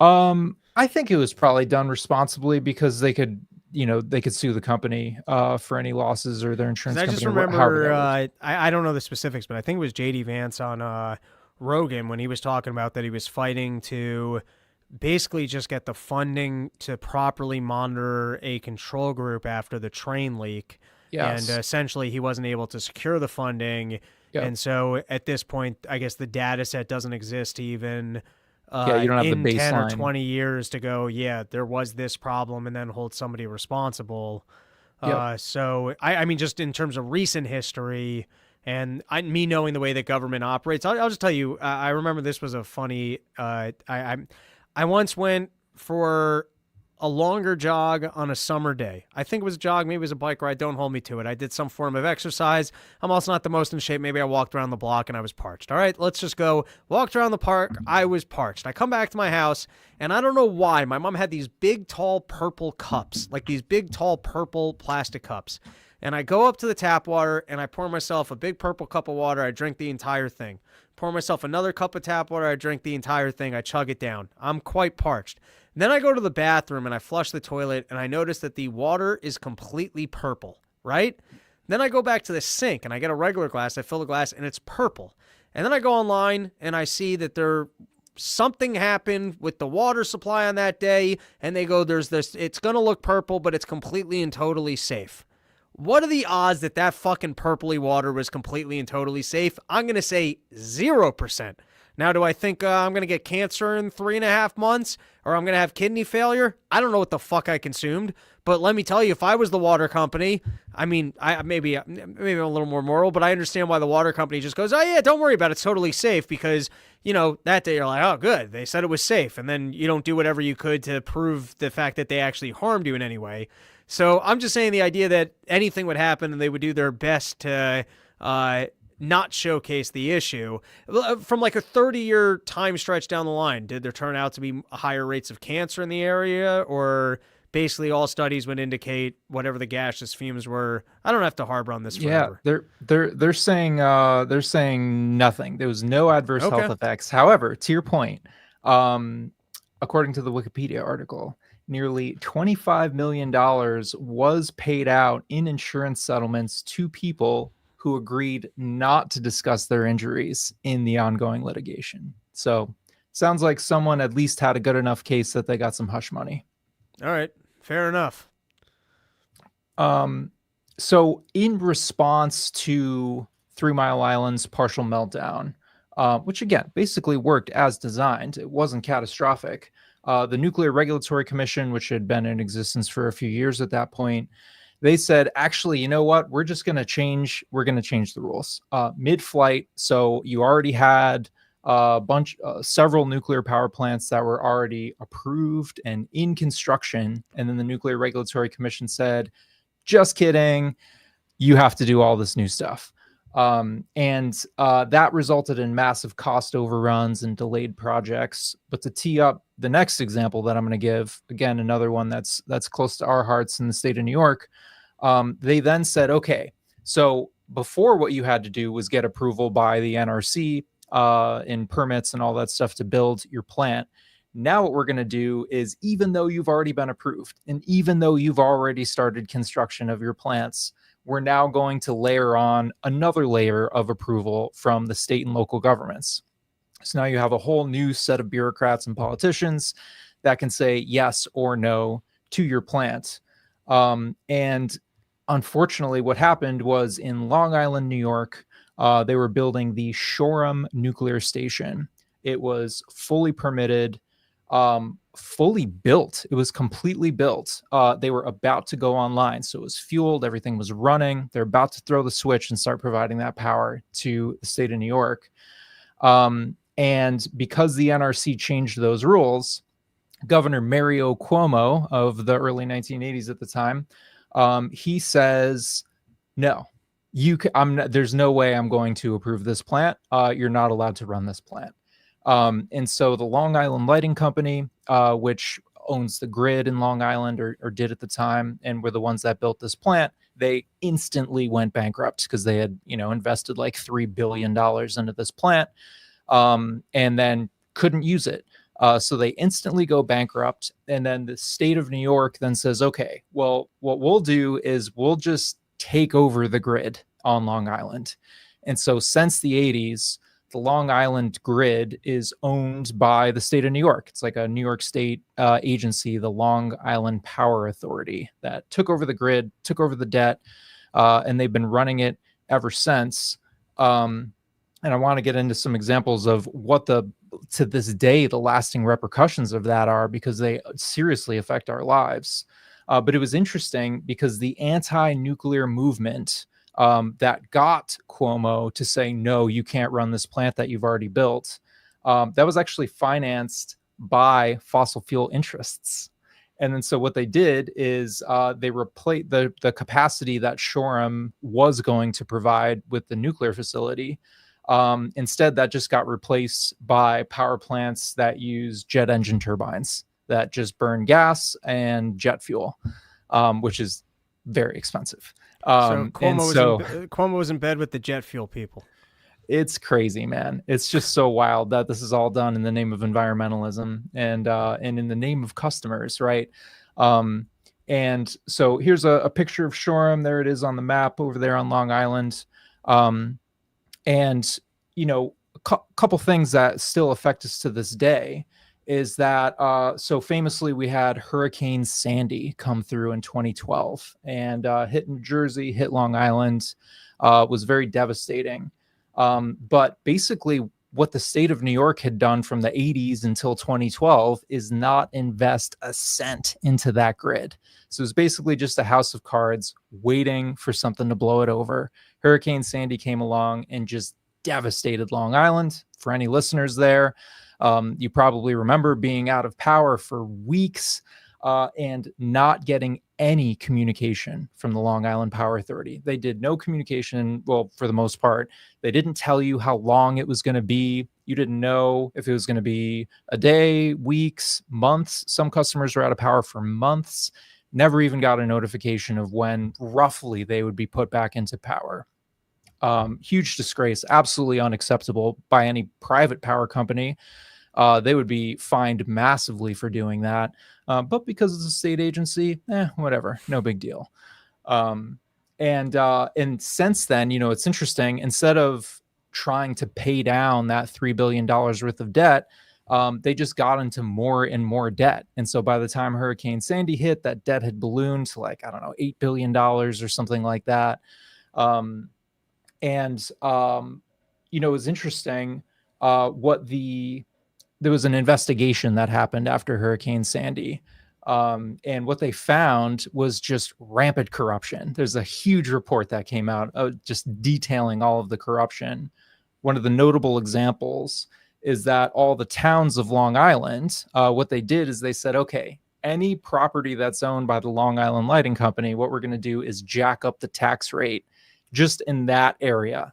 I think it was probably done responsibly because they could sue the company for any losses, or their insurance I company. just however remember, that works. I don't know the specifics, but I think it was JD Vance on Rogan when he was talking about that he was fighting to basically just get the funding to properly monitor a control group after the train leak. Yes. And essentially he wasn't able to secure the funding. Yep. And so at this point, I guess the data set doesn't exist even You don't have in the 10 or baseline. 20 years to go, yeah, there was this problem, and then hold somebody responsible. Yep. So, I mean, just in terms of recent history and me knowing the way that government operates, I'll just tell you, I remember this was a funny, I once went for a longer jog on a summer day. I think it was a jog, maybe it was a bike ride. Don't hold me to it. I did some form of exercise. I'm also not the most in shape. Maybe I walked around the block and I was parched. All right, let's just go. Walked around the park. I was parched. I come back to my house, and I don't know why. My mom had these big, tall purple cups, like these big, tall purple plastic cups. And I go up to the tap water and I pour myself a big purple cup of water. I drink the entire thing. Pour myself another cup of tap water. I drink the entire thing. I chug it down. I'm quite parched. Then I go to the bathroom and I flush the toilet, and I notice that the water is completely purple, right? Then I go back to the sink and I get a regular glass. I fill the glass and it's purple. And then I go online and I see that something happened with the water supply on that day, and they go, there's this, it's going to look purple, but it's completely and totally safe. What are the odds that that fucking purpley water was completely and totally safe? I'm going to say 0%. Now, do I think I'm going to get cancer in 3.5 months, or I'm going to have kidney failure? I don't know what the fuck I consumed, but let me tell you, if I was the water company, I mean, maybe I'm a little more moral, but I understand why the water company just goes, oh yeah, don't worry about it, it's totally safe, because, you know, that day you're like, oh good, they said it was safe, and then you don't do whatever you could to prove the fact that they actually harmed you in any way. So I'm just saying the idea that anything would happen and they would do their best to not showcase the issue. From like a 30-year time stretch down the line, did there turn out to be higher rates of cancer in the area, or basically all studies would indicate whatever the gaseous fumes were? I don't have to harbor on this forever. Yeah, they're saying nothing. There was no adverse health effects. However, to your point, according to the Wikipedia article, nearly $25 million was paid out in insurance settlements to people who agreed not to discuss their injuries in the ongoing litigation. So sounds like someone at least had a good enough case that they got some hush money. All right, fair enough. So in response to 3 Mile Island's partial meltdown, which again basically worked as designed, it wasn't catastrophic. The Nuclear Regulatory Commission, which had been in existence for a few years at that point, they said, actually, you know what? We're going to change the rules mid-flight. So you already had several nuclear power plants that were already approved and in construction. And then the Nuclear Regulatory Commission said, just kidding. You have to do all this new stuff. That resulted in massive cost overruns and delayed projects. But to tee up the next example that I'm going to give, again, another one that's close to our hearts in the state of New York, they then said, okay, so before what you had to do was get approval by the NRC in permits and all that stuff to build your plant. Now what we're going to do is, even though you've already been approved and even though you've already started construction of your plants, we're now going to layer on another layer of approval from the state and local governments. So now you have a whole new set of bureaucrats and politicians that can say yes or no to your plant. And unfortunately, what happened was in Long Island, New York, they were building the Shoreham nuclear station. It was fully permitted, fully built. It was completely built. They were about to go online. So it was fueled. Everything was running. They're about to throw the switch and start providing that power to the state of New York. And because the NRC changed those rules, Governor Mario Cuomo of the early 1980s at the time, he says, no, there's no way I'm going to approve this plant. You're not allowed to run this plant. And so the Long Island Lighting Company, which owns the grid in Long Island, or did at the time, and were the ones that built this plant, they instantly went bankrupt because they had, invested like $3 billion into this plant, and then couldn't use it. So they instantly go bankrupt. And then the state of New York then says, okay, well, what we'll do is we'll just take over the grid on Long Island. And so since the 80s, the Long Island grid is owned by the state of New York. It's like a New York State agency, the Long Island Power Authority, that took over the grid, took over the debt, and they've been running it ever since. And I want to get into some examples of what to this day, the lasting repercussions of that are, because they seriously affect our lives. But it was interesting because the anti-nuclear movement that got Cuomo to say, no, you can't run this plant that you've already built, that was actually financed by fossil fuel interests. And then so what they did is they replaced the capacity that Shoreham was going to provide with the nuclear facility. Instead, that just got replaced by power plants that use jet engine turbines that just burn gas and jet fuel, which is very expensive. So Cuomo was in bed with the jet fuel people. It's crazy, man. It's just so wild that this is all done in the name of environmentalism and in the name of customers, right? And so here's a picture of Shoreham. There it is on the map over there on Long Island. And a couple things that still affect us to this day is that so famously we had Hurricane Sandy come through in 2012 and hit New Jersey, hit Long Island, was very devastating. But basically what the state of New York had done from the 80s until 2012 is not invest a cent into that grid. So it's basically just a house of cards waiting for something to blow it over. Hurricane Sandy came along and just devastated Long Island. For any listeners there, you probably remember being out of power for weeks and not getting any communication from the Long Island Power Authority. They did no communication. Well, for the most part, they didn't tell you how long it was going to be. You didn't know if it was going to be a day, weeks, months. Some customers were out of power for months, never even got a notification of when roughly they would be put back into power. Huge disgrace, absolutely unacceptable by any private power company. They would be fined massively for doing that. But because it's a state agency, whatever, no big deal. And since then, it's interesting. Instead of trying to pay down that $3 billion worth of debt, they just got into more and more debt. And so by the time Hurricane Sandy hit, that debt had ballooned to $8 billion or something like that. It was interesting there was an investigation that happened after Hurricane Sandy. And what they found was just rampant corruption. There's a huge report that came out just detailing all of the corruption. One of the notable examples is that all the towns of Long Island, what they did is they said, okay, any property that's owned by the Long Island Lighting Company, what we're going to do is jack up the tax rate just in that area.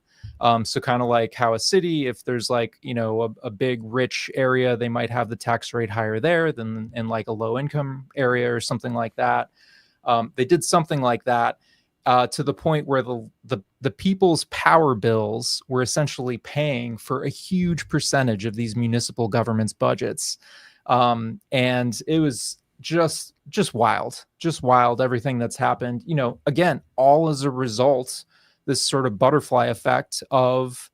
So kind of like how a city, if there's a big rich area, they might have the tax rate higher there than in a low income area or something like that. They did something like that to the point where the people's power bills were essentially paying for a huge percentage of these municipal governments' budgets. And it was just wild, everything that's happened, again, all as a result, this sort of butterfly effect of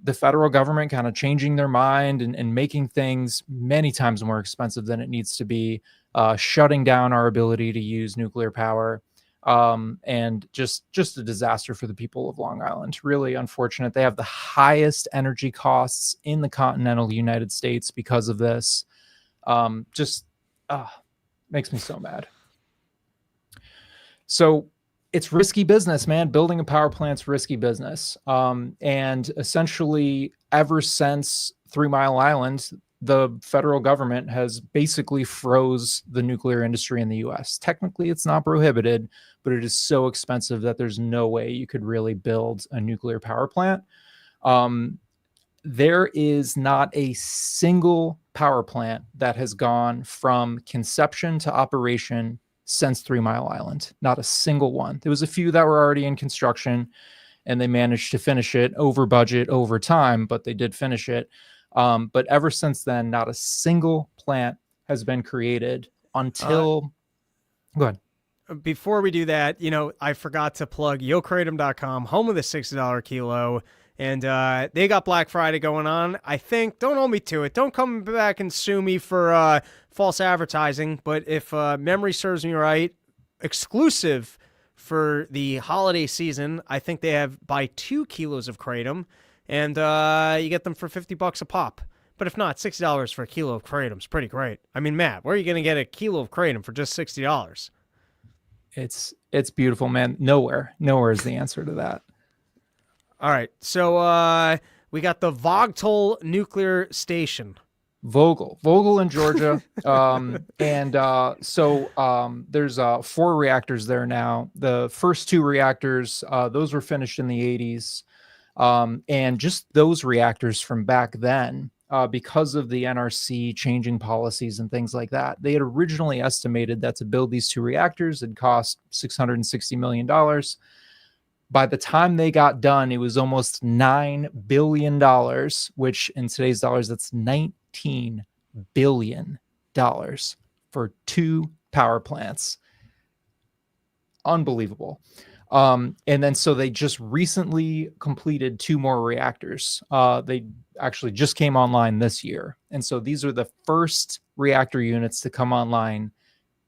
the federal government kind of changing their mind and making things many times more expensive than it needs to be, shutting down our ability to use nuclear power, and just a disaster for the people of Long Island. Really unfortunate. They have the highest energy costs in the continental United States because of this. Makes me so mad. So it's risky business, man. Building a power plant's risky business. And essentially, ever since 3 Mile Island, the federal government has basically froze the nuclear industry in the US. Technically, it's not prohibited, but it is so expensive that there's no way you could really build a nuclear power plant. there is not a single power plant that has gone from conception to operation since 3 Mile Island. Not a single one. There was a few that were already in construction, and they managed to finish it over budget over time, but they did finish it. But ever since then, not a single plant has been created until. Go ahead. Before we do that, I forgot to plug YoKratom.com, home of the $60 kilo. And they got Black Friday going on. I think, don't hold me to it. Don't come back and sue me for false advertising. But if memory serves me right, exclusive for the holiday season, I think they have buy 2 kilos of Kratom, and you get them for $50 a pop. But if not, $60 for a kilo of Kratom is pretty great. I mean, Matt, where are you going to get a kilo of Kratom for just $60? It's beautiful, man. Nowhere is the answer to that. All right, so we got the Vogtle Nuclear Station. Vogtle in Georgia. There's 4 reactors there now. The first 2 reactors, those were finished in the 80s. And just those reactors from back then, because of the NRC changing policies and things like that, they had originally estimated that to build these 2 reactors had cost $660 million. By the time they got done, it was almost $9 billion, which in today's dollars, that's $19 billion for 2 power plants. Unbelievable. And then so they just recently completed 2 more reactors. They actually just came online this year. And so these are the first reactor units to come online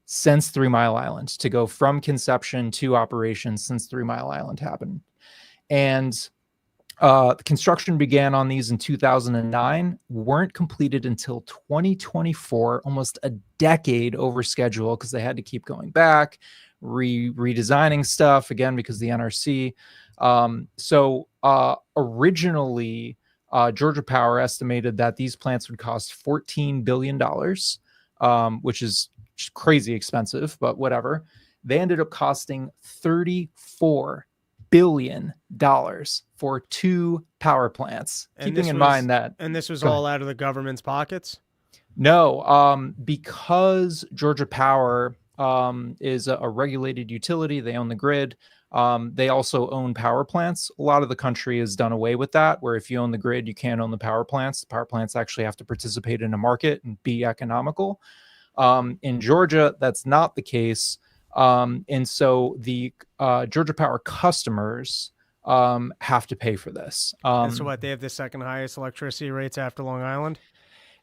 since 3 Mile Island, to go from conception to operation since 3 Mile Island happened. And the construction began on these in 2009, weren't completed until 2024, almost a decade over schedule, because they had to keep going back, redesigning stuff again because of the NRC. Originally, Georgia Power estimated that these plants would cost $14 billion, which is crazy expensive, but whatever. They ended up costing $34 billion for 2 power plants. Keeping in mind that. And this was all out of the government's pockets? No, because Georgia Power is a regulated utility. They own the grid. They also own power plants. A lot of the country has done away with that, where if you own the grid, you can't own the power plants. The power plants actually have to participate in a market and be economical. In Georgia, that's not the case. And so the Georgia Power customers have to pay for this. And so what, they have the second highest electricity rates after Long Island?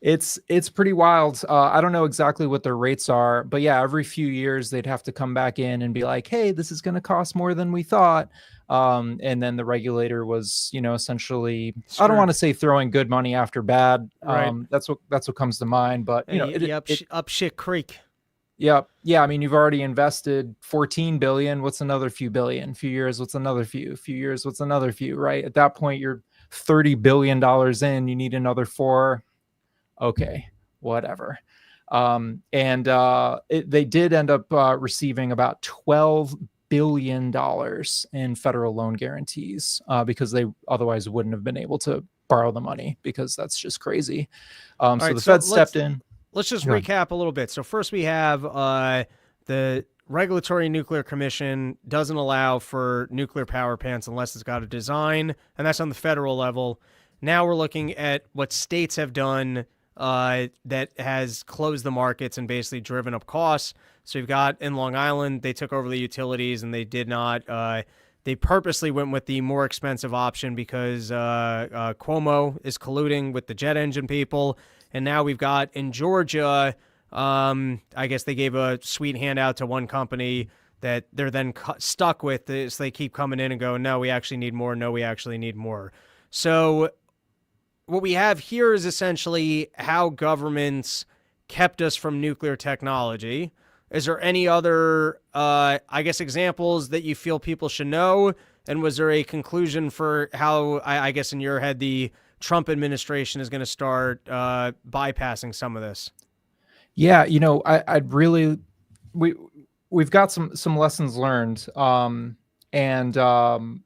It's pretty wild. I don't know exactly what their rates are, but yeah, every few years they'd have to come back in and be like, hey, this is going to cost more than we thought. And then the regulator was, essentially, I don't want to say throwing good money after bad. Right. That's what comes to mind. But up shit creek. Yeah. I mean, you've already invested $14 billion. What's another few billion? Few years, what's another few? Few years, what's another few? Right. At that point, you're $30 billion in. You need another 4. Okay, whatever. They did end up receiving about $12 billion in federal loan guarantees because they otherwise wouldn't have been able to borrow the money, because that's just crazy. So the Fed stepped in. Let's just recap a little bit. So first we have the Regulatory Nuclear Commission doesn't allow for nuclear power plants unless it's got a design, and that's on the federal level. Now we're looking at what states have done that has closed the markets and basically driven up costs. So you've got in Long Island, they took over the utilities and they did not. They purposely went with the more expensive option because Cuomo is colluding with the jet engine people. And now we've got in Georgia, I guess they gave a sweet handout to one company that they're then stuck with. So they keep coming in and go, no, we actually need more. No, we actually need more. So what we have here is essentially how governments kept us from nuclear technology. Is there any other, examples that you feel people should know? And was there a conclusion for how, I guess in your head, the Trump administration is going to start bypassing some of this? Yeah, I'd really, we've got some lessons learned. And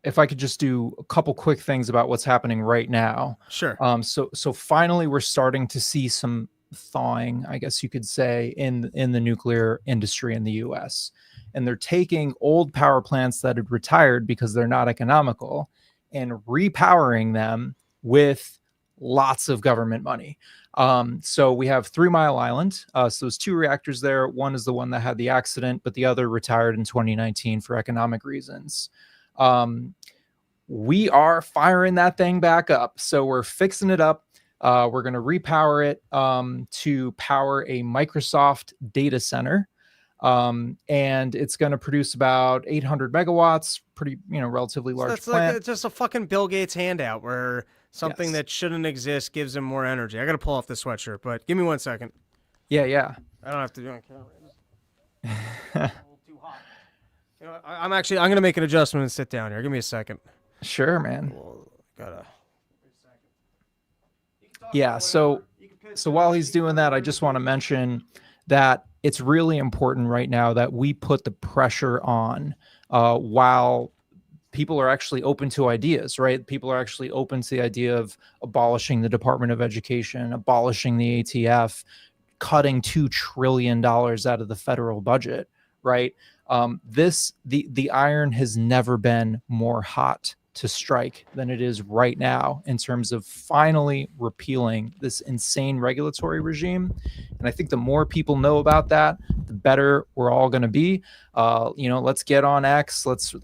if I could just do a couple quick things about what's happening right now. Sure. So finally, we're starting to see some thawing, I guess you could say, in the nuclear industry in the U.S. And they're taking old power plants that had retired because they're not economical and repowering them with lots of government money. So we have 3 Mile Island. So there's 2 reactors there. One is the one that had the accident, but the other retired in 2019 for economic reasons. We are firing that thing back up. So we're fixing it up. We're going to repower it to power a Microsoft data center. And it's going to produce about 800 megawatts, pretty, relatively large That's plant. like just a fucking Bill Gates handout where something that shouldn't exist gives him more energy. I got to pull off the sweatshirt, but give me 1 second. Yeah. I don't have to do it on camera. A little too hot. I'm going to make an adjustment and sit down here. Give me a second. Sure, man. Gotta. Yeah. So while he's doing that, I just want to mention that it's really important right now that we put the pressure on while people are actually open to ideas, right? People are actually open to the idea of abolishing the Department of Education, abolishing the ATF, cutting $2 trillion out of the federal budget, right? The iron has never been more hot to strike than it is right now in terms of finally repealing this insane regulatory regime. And I think the more people know about that, the better we're all going to be. Let's get on X. Let's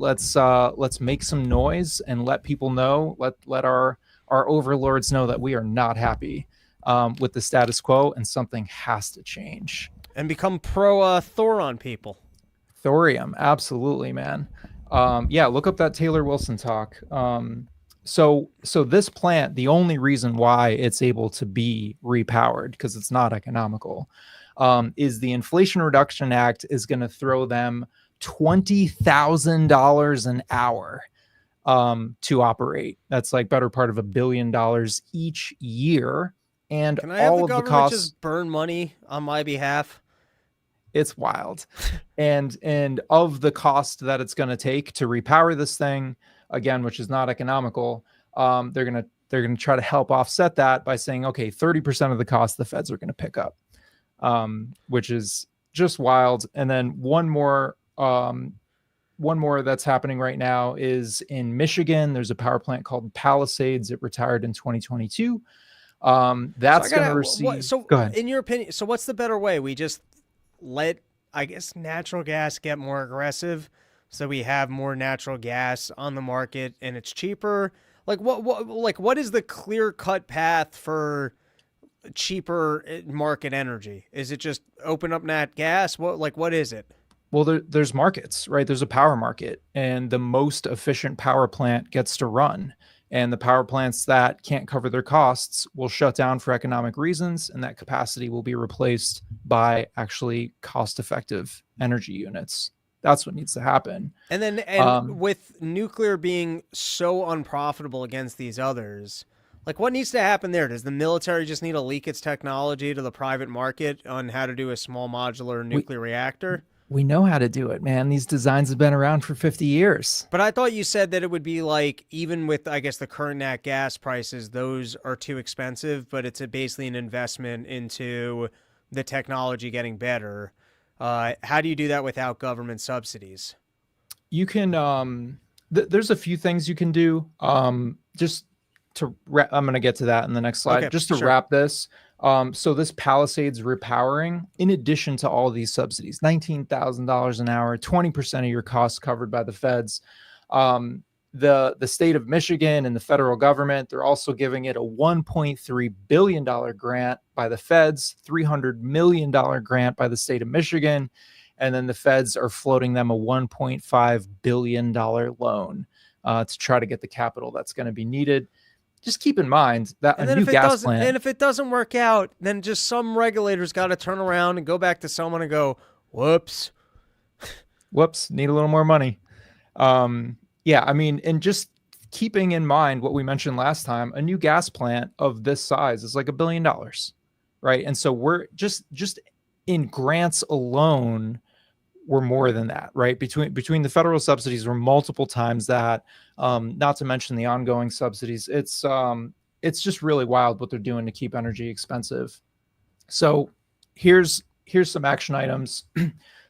make some noise and let people know. Let our overlords know that we are not happy with the status quo, and something has to change. And become pro Thoron people. Thorium, absolutely, man. Look up that Taylor Wilson talk. So this plant, the only reason why it's able to be repowered, because it's not economical, is the Inflation Reduction Act is going to throw them $20,000 an hour to operate. That's like better part of $1 billion each year. And can I have all the of the government costs just burn money on my behalf? It's wild. and of the cost that it's going to take to repower this thing, again, which is not economical, they're going to try to help offset that by saying, okay, 30% of the cost the feds are going to pick up, which is just wild. And then one more that's happening right now is in Michigan. There's a power plant called Palisades. It retired in 2022. That's going to receive. Go ahead. In your opinion, so what's the better way? We just let, I guess, natural gas get more aggressive, so we have more natural gas on the market and it's cheaper. What is the clear-cut path for cheaper market energy? Is it just open up nat gas? What is it? Well, there's markets, right? There's a power market, and the most efficient power plant gets to run. And the power plants that can't cover their costs will shut down for economic reasons, and that capacity will be replaced by actually cost-effective energy units. That's what needs to happen. And then with nuclear being so unprofitable against these others, what needs to happen there? Does the military just need to leak its technology to the private market on how to do a small modular nuclear reactor? We know how to do it, man. These designs have been around for 50 years. But I thought you said that it would be even with, I guess, the current nat gas prices, those are too expensive, but it's basically an investment into the technology getting better. How do you do that without government subsidies? You can, there's a few things you can do. I'm going to get to that in the next slide. Okay, sure. Wrap this. So this Palisades repowering, in addition to all these subsidies, $19,000 an hour, 20% of your costs covered by the feds. The state of Michigan and the federal government, they're also giving it a $1.3 billion grant by the feds, $300 million grant by the state of Michigan. And then the feds are floating them a $1.5 billion loan to try to get the capital that's going to be needed. Just keep in mind that a new gas plant. And if it doesn't work out, then just some regulators got to turn around and go back to someone and go, whoops, need a little more money. And just keeping in mind what we mentioned last time, a new gas plant of this size is like $1 billion, right? And so we're just in grants alone, more than that, right? Between the federal subsidies were multiple times that, not to mention the ongoing subsidies. It's just really wild what they're doing to keep energy expensive. So here's some action items.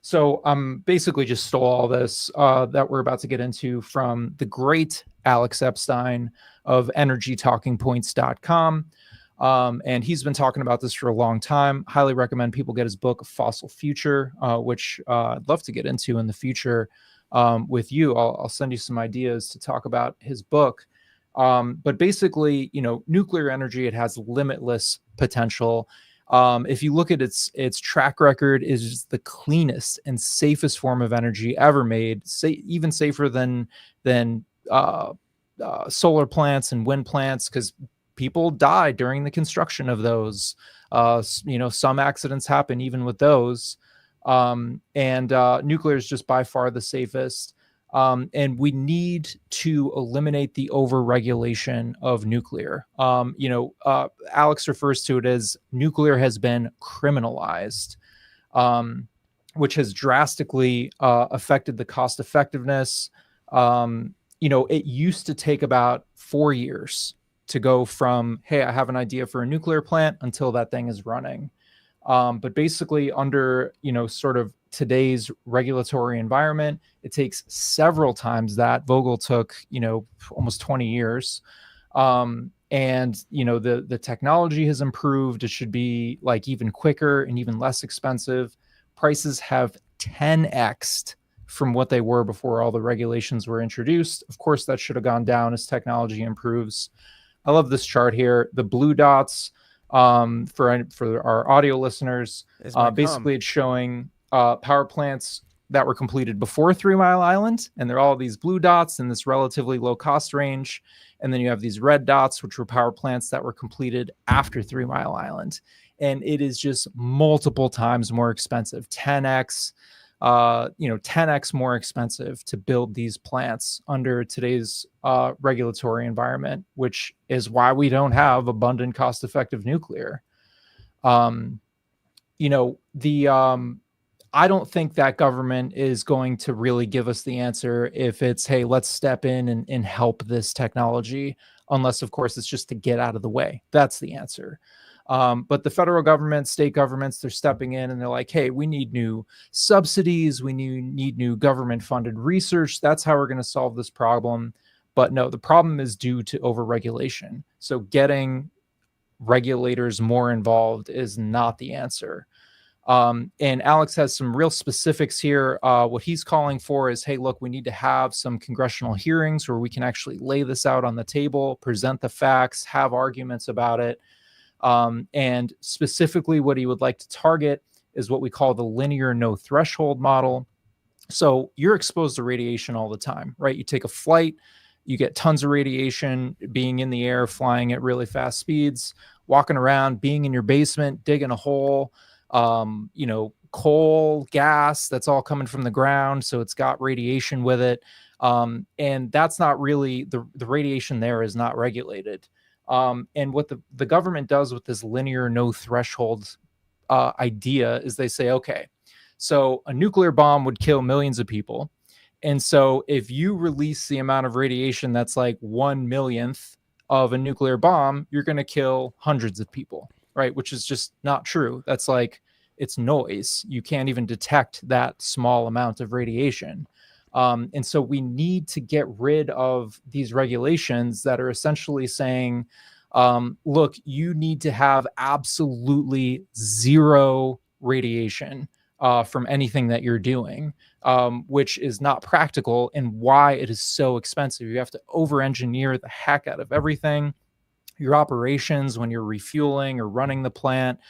So I'm basically just stole all this that we're about to get into from the great Alex Epstein of energytalkingpoints.com. And he's been talking about this for a long time. Highly recommend people get his book, Fossil Future, which I'd love to get into in the future with you. I'll send you some ideas to talk about his book. But basically, nuclear energy, it has limitless potential. If you look at its track record, is the cleanest and safest form of energy ever made, even safer than solar plants and wind plants, because people die during the construction of those. Some accidents happen even with those. And nuclear is just by far the safest. And we need to eliminate the overregulation of nuclear. Alex refers to it as nuclear has been criminalized, which has drastically affected the cost effectiveness. It used to take about 4 years to go from, hey, I have an idea for a nuclear plant until that thing is running. But basically under, sort of today's regulatory environment, it takes several times that. Vogel took, almost 20 years. And, the technology has improved. It should be like even quicker and even less expensive. Prices have 10x'd from what they were before all the regulations were introduced. Of course, that should have gone down as technology improves. I love this chart here. The blue dots, for our audio listeners, basically it's showing power plants that were completed before 3 Mile Island, and they're all these blue dots in this relatively low cost range. And then you have these red dots, which were power plants that were completed after 3 Mile Island. And it is just multiple times more expensive, 10x, 10x more expensive to build these plants under today's regulatory environment, which is why we don't have abundant, cost-effective nuclear. I don't think that government is going to really give us the answer if it's, hey, let's step in and help this technology, unless, of course, it's just to get out of the way. That's the answer. But the federal government, state governments, they're stepping in and they're like, hey, we need new subsidies. We need new government funded research. That's how we're going to solve this problem. But no, the problem is due to overregulation. So getting regulators more involved is not the answer. And Alex has some real specifics here. What he's calling for is, hey, look, we need to have some congressional hearings where we can actually lay this out on the table, present the facts, have arguments about it. And specifically what he would like to target is what we call the linear no threshold model. So you're exposed to radiation all the time, right? You take a flight, you get tons of radiation being in the air, flying at really fast speeds, walking around, being in your basement, digging a hole, coal, gas, that's all coming from the ground. So it's got radiation with it. And that's not really, the radiation there is not regulated. And what the government does with this linear no threshold idea is they say, okay, so a nuclear bomb would kill millions of people. And so if you release the amount of radiation that's like 1/millionth of a nuclear bomb, you're going to kill hundreds of people, right? Which is just not true. That's like, it's noise. You can't even detect that small amount of radiation. And so we need to get rid of these regulations that are essentially saying, look, you need to have absolutely zero radiation from anything that you're doing, which is not practical and why it is so expensive. You have to over-engineer the heck out of everything. Your operations when you're refueling or running the plant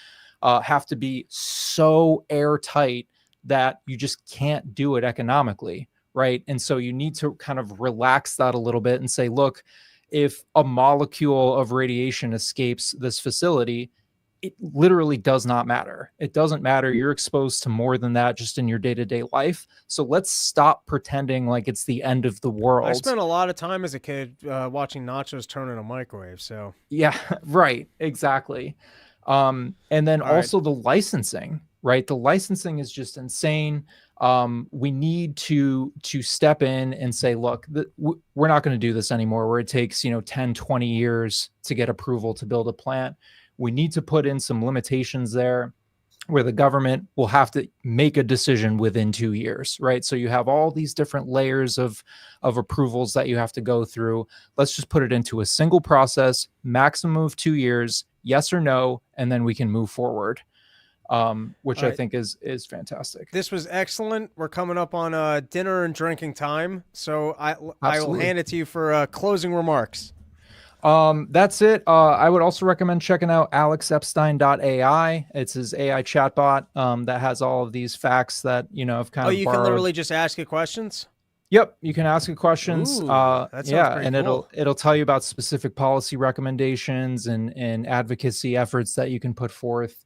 have to be so airtight that you just can't do it economically. Right. And so you need to kind of relax that a little bit and say, look, if a molecule of radiation escapes this facility, it literally does not matter. It doesn't matter. You're exposed to more than that just in your day-to-day life. So let's stop pretending like it's the end of the world. I spent a lot of time as a kid watching nachos turn in a microwave. So yeah, right. Exactly. And then also the licensing. Right. The licensing is just insane. We need to step in and say, look, we're not going to do this anymore, where it takes 10, 20 years to get approval to build a plant. We need to put in some limitations there, where the government will have to make a decision within 2 years, right? So you have all these different layers of approvals that you have to go through. Let's just put it into a single process, maximum of 2 years, yes or no, and then we can move forward, which I think is fantastic. This was excellent. We're coming up on dinner and drinking time, so I will hand it to you for closing remarks. That's it. I would also recommend checking out alexepstein.ai. It's his AI chatbot that has all of these facts that, I've kind of you borrowed. can literally just ask it questions? Yep, you can ask it questions. Ooh, that sounds pretty and cool. it'll tell you about specific policy recommendations and advocacy efforts that you can put forth.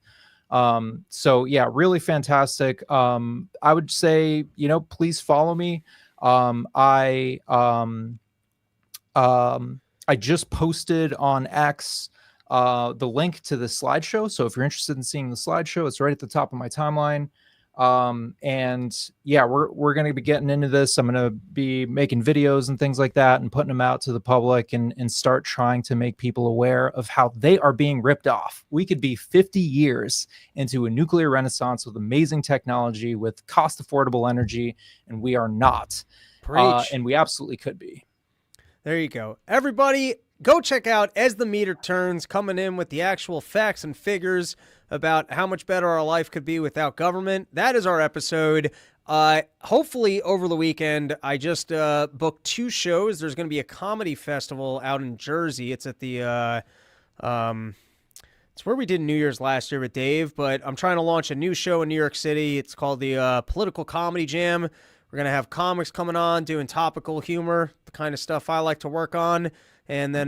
So yeah, really fantastic. I would say, please follow me. I just posted on X the link to the slideshow. So if you're interested in seeing the slideshow, it's right at the top of my timeline. And yeah, we're going to be getting into this. I'm going to be making videos and things like that and putting them out to the public and start trying to make people aware of how they are being ripped off. We could be 50 years into a nuclear renaissance with amazing technology, with cost affordable energy, and we are not. Preach. And we absolutely could be. There you go. Everybody, go check out As the Meter Turns, coming in with the actual facts and figures about how much better our life could be without government. That is our episode. Hopefully over the weekend, I just booked 2 shows. There's going to be a comedy festival out in Jersey. It's at the it's where we did New Year's last year with Dave, but I'm trying to launch a new show in New York City. It's called the Political Comedy Jam. We're going to have comics coming on, doing topical humor, the kind of stuff I like to work on, and then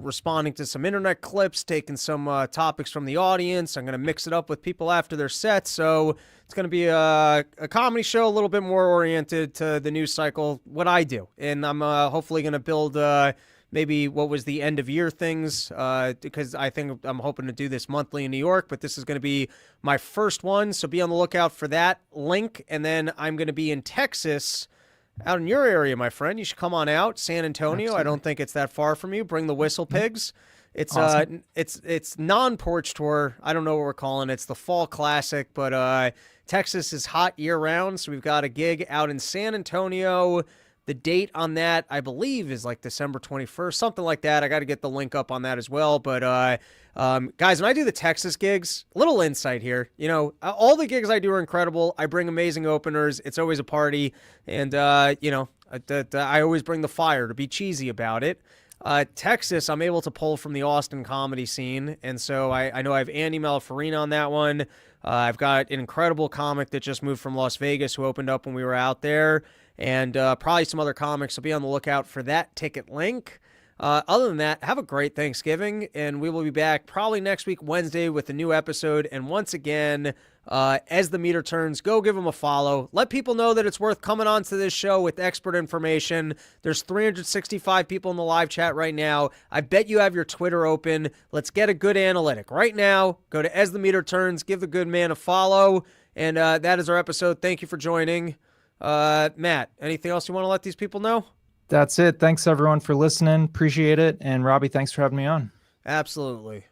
responding to some internet clips, taking some topics from the audience. I'm going to mix it up with people after their sets, so it's going to be a comedy show, a little bit more oriented to the news cycle, what I do. And I'm hopefully going to build maybe what was the end of year things, because I'm hoping to do this monthly in New York, but this is going to be my first one, so be on the lookout for that link. And then I'm going to be in Texas, out in your area, my friend. You should come on out, San Antonio. Absolutely. I don't think it's that far from you. Bring the whistle pigs. It's awesome. It's non-porch tour. I don't know what we're calling it. It's the Fall Classic, but Texas is hot year round, so we've got a gig out in San Antonio. The date on that, I believe, is like December 21st, something like that. I got to get the link up on that as well. But guys, when I do the Texas gigs, little insight here, all the gigs I do are incredible. I bring amazing openers. It's always a party. And, I always bring the fire, to be cheesy about it. Texas, I'm able to pull from the Austin comedy scene. And so I know I have Andy Malafarina on that one. I've got an incredible comic that just moved from Las Vegas who opened up when we were out there. And probably some other comics, so be on the lookout for that ticket link. Other than that, have a great Thanksgiving, and we will be back probably next week, Wednesday, with a new episode. And once again, As the Meter Turns, go give them a follow. Let people know that it's worth coming on to this show with expert information. There's 365 people in the live chat right now. I bet you have your Twitter open. Let's get a good analytic. Right now, go to As the Meter Turns, give the good man a follow. And that is our episode. Thank you for joining. Matt, anything else you want to let these people know? That's it. Thanks everyone for listening. Appreciate it. And Robbie, thanks for having me on. Absolutely.